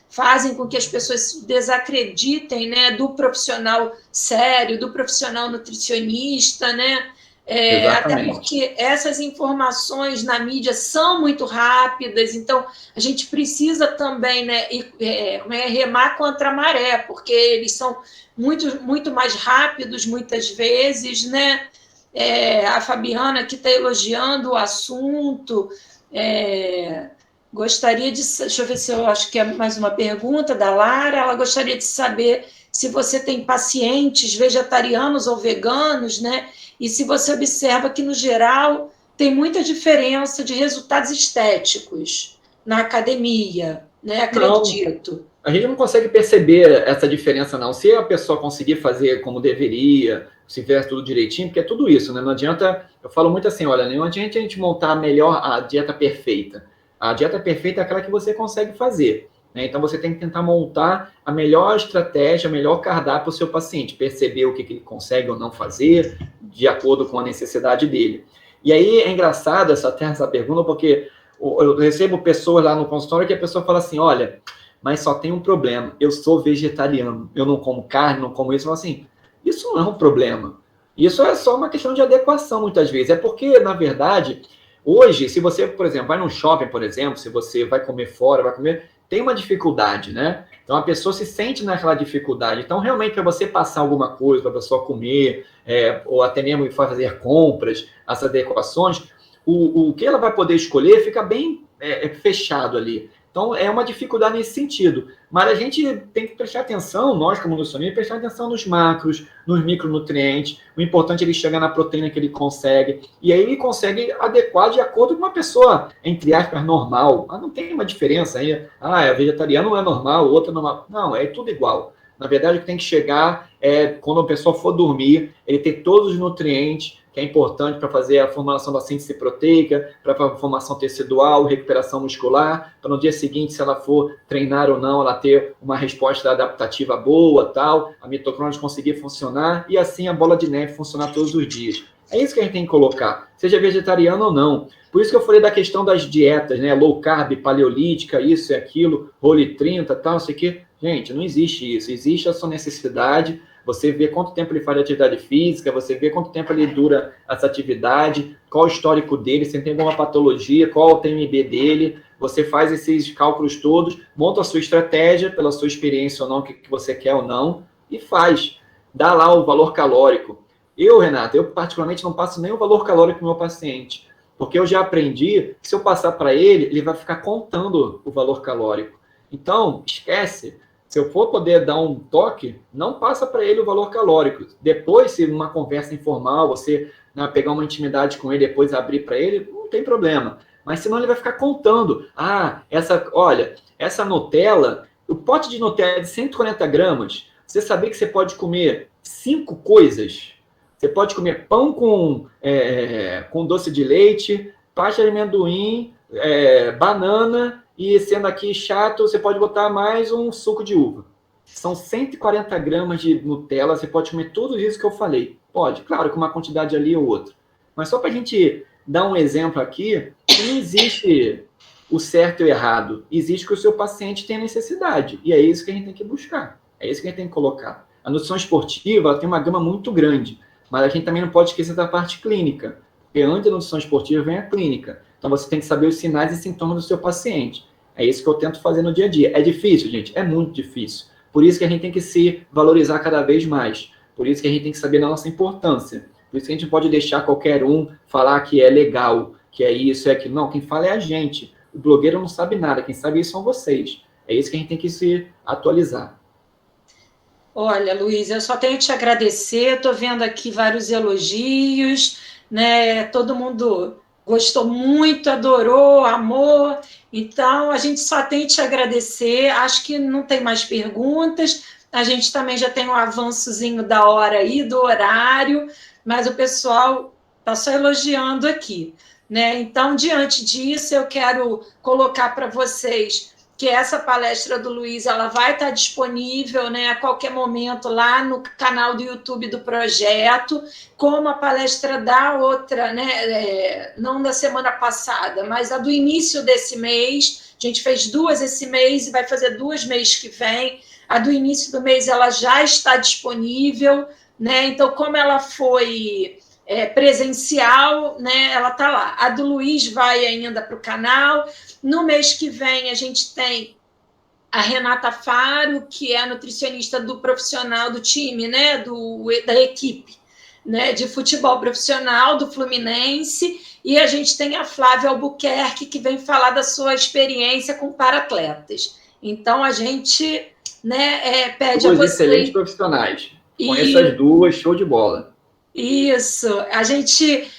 Speaker 1: fazem com que as pessoas desacreditem, né, do profissional sério, do profissional nutricionista, né? Até porque essas informações na mídia são muito rápidas, então a gente precisa também, né, remar contra a maré, porque eles são muito, muito mais rápidos muitas vezes, né? A Fabiana aqui está elogiando o assunto. Gostaria de... Deixa eu ver se eu acho que é mais uma pergunta da Lara. Ela gostaria de saber se você tem pacientes vegetarianos ou veganos, né? E se você observa que, no geral, tem muita diferença de resultados estéticos na academia, né? Acredito.
Speaker 2: Não, a gente não consegue perceber essa diferença, não. Se a pessoa conseguir fazer como deveria, se fizer tudo direitinho, porque é tudo isso, né? Não adianta... Eu falo muito assim, olha, não adianta a gente montar a dieta perfeita. A dieta perfeita é aquela que você consegue fazer, né? Então, você tem que tentar montar a melhor estratégia, o melhor cardápio para o seu paciente, perceber o que ele consegue ou não fazer, de acordo com a necessidade dele. E aí, é engraçado essa pergunta, porque eu recebo pessoas lá no consultório que a pessoa fala assim, olha, mas só tem um problema, eu sou vegetariano, eu não como carne, não como isso. Eu falo assim, isso não é um problema. Isso é só uma questão de adequação, muitas vezes. É porque, na verdade, hoje, se você, por exemplo, vai num shopping, por exemplo, se você vai comer fora, tem uma dificuldade, né? Então, a pessoa se sente naquela dificuldade. Então, realmente, para você passar alguma coisa, para a pessoa comer, ou até mesmo fazer compras, as adequações, o que ela vai poder escolher fica bem fechado ali. Então, é uma dificuldade nesse sentido. Mas a gente tem que prestar atenção, nós como nutricionistas, prestar atenção nos macros, nos micronutrientes. O importante é ele chegar na proteína que ele consegue. E aí ele consegue adequar de acordo com uma pessoa, entre aspas, normal. Mas não tem uma diferença aí. Vegetariano não é normal, o outro é normal. Não, é tudo igual. Na verdade, o que tem que chegar quando a pessoa for dormir, ele ter todos os nutrientes que é importante para fazer a formulação da síntese proteica, para a formação tecidual, recuperação muscular, para no dia seguinte, se ela for treinar ou não, ela ter uma resposta adaptativa boa, tal, a mitocôndria conseguir funcionar, e assim a bola de neve funcionar todos os dias. É isso que a gente tem que colocar, seja vegetariano ou não. Por isso que eu falei da questão das dietas, né? Low carb, paleolítica, isso e aquilo, Role 30, tal, não sei o quê. Gente, não existe isso. Existe a sua necessidade. Você vê quanto tempo ele faz de atividade física, você vê quanto tempo ele dura essa atividade, qual o histórico dele, se tem alguma patologia, qual o TMB dele. Você faz esses cálculos todos, monta a sua estratégia pela sua experiência ou não, o que você quer ou não, e faz. Dá lá o valor calórico. Renato, eu particularmente não passo nem o valor calórico para o meu paciente, porque eu já aprendi que se eu passar para ele, ele vai ficar contando o valor calórico. Então, esquece. Se eu for poder dar um toque, não passa para ele o valor calórico. Depois, se numa conversa informal, você pegar uma intimidade com ele, depois abrir para ele, não tem problema. Mas senão ele vai ficar contando. Essa Nutella, o pote de Nutella é de 140 gramas. Você saber que você pode comer 5 coisas. Você pode comer pão com doce de leite, pasta de amendoim, banana, e sendo aqui chato, você pode botar mais um suco de uva. São 140 gramas de Nutella, você pode comer tudo isso que eu falei. Pode, claro, com uma quantidade ali ou outra. Mas só para a gente dar um exemplo aqui, não existe o certo e o errado. Existe que o seu paciente tem necessidade. E é isso que a gente tem que buscar. É isso que a gente tem que colocar. A nutrição esportiva ela tem uma gama muito grande, mas a gente também não pode esquecer da parte clínica. Porque antes da nutrição esportiva vem a clínica. Então você tem que saber os sinais e sintomas do seu paciente. É isso que eu tento fazer no dia a dia. É difícil, gente? É muito difícil. Por isso que a gente tem que se valorizar cada vez mais. Por isso que a gente tem que saber da nossa importância. Por isso que a gente pode deixar qualquer um falar que é legal, que é isso, é aquilo. Não, quem fala é a gente. O blogueiro não sabe nada, quem sabe isso são vocês. É isso que a gente tem que se atualizar.
Speaker 1: Olha, Luiz, eu só tenho que te agradecer. Estou vendo aqui vários elogios, né? Todo mundo gostou muito, adorou, amou. Então, a gente só tem que te agradecer. Acho que não tem mais perguntas. A gente também já tem um avançozinho da hora aí, do horário, mas o pessoal está só elogiando aqui, né? Então, diante disso, eu quero colocar para vocês que essa palestra do Luiz ela vai estar disponível, né, a qualquer momento lá no canal do YouTube do projeto, como a palestra da outra, né, não da semana passada, mas a do início desse mês. A gente fez 2 esse mês e vai fazer 2 mês que vem. A do início do mês ela já está disponível, né? Então, como ela foi presencial, né, ela está lá. A do Luiz vai ainda para o canal. No mês que vem, a gente tem a Renata Faro, que é a nutricionista do profissional do time, né, da equipe, né, de futebol profissional do Fluminense, e a gente tem a Flávia Albuquerque, que vem falar da sua experiência com para-atletas. Então, a gente, né, pede a vocês...
Speaker 2: excelentes profissionais. Conheço as 2, show de bola.
Speaker 1: Isso, a gente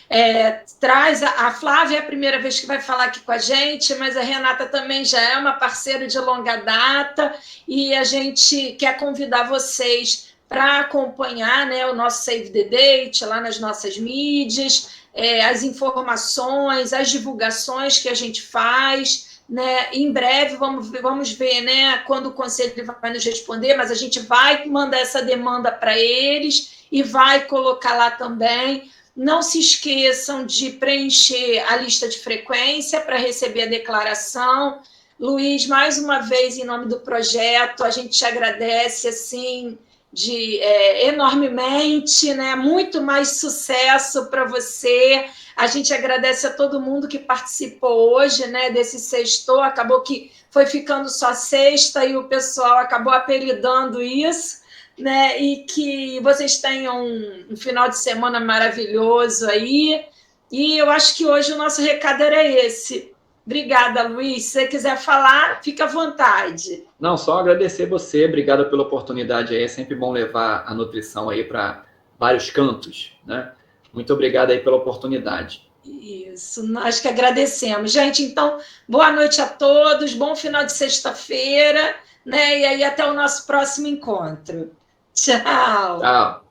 Speaker 1: traz, a Flávia é a primeira vez que vai falar aqui com a gente, mas a Renata também já é uma parceira de longa data, e a gente quer convidar vocês para acompanhar, né, o nosso Save the Date lá nas nossas mídias, as informações, as divulgações que a gente faz, né? Em breve vamos ver, né, quando o conselho vai nos responder, mas a gente vai mandar essa demanda para eles e vai colocar lá também. Não se esqueçam de preencher a lista de frequência para receber a declaração. Luiz, mais uma vez, em nome do projeto, a gente te agradece assim, enormemente, né? Muito mais sucesso para você. A gente agradece a todo mundo que participou hoje, né, desse sextou. Acabou que foi ficando só sexta e o pessoal acabou apelidando isso, né? E que vocês tenham um final de semana maravilhoso aí. E eu acho que hoje o nosso recado era esse. Obrigada, Luiz. Se você quiser falar, fica à vontade.
Speaker 2: Não, só agradecer você. Obrigado pela oportunidade aí. É sempre bom levar a nutrição aí para vários cantos, né? Muito obrigado aí pela oportunidade.
Speaker 1: Isso, nós que agradecemos. Gente, então, boa noite a todos, bom final de sexta-feira, né? E aí até o nosso próximo encontro. Tchau.
Speaker 2: Tchau.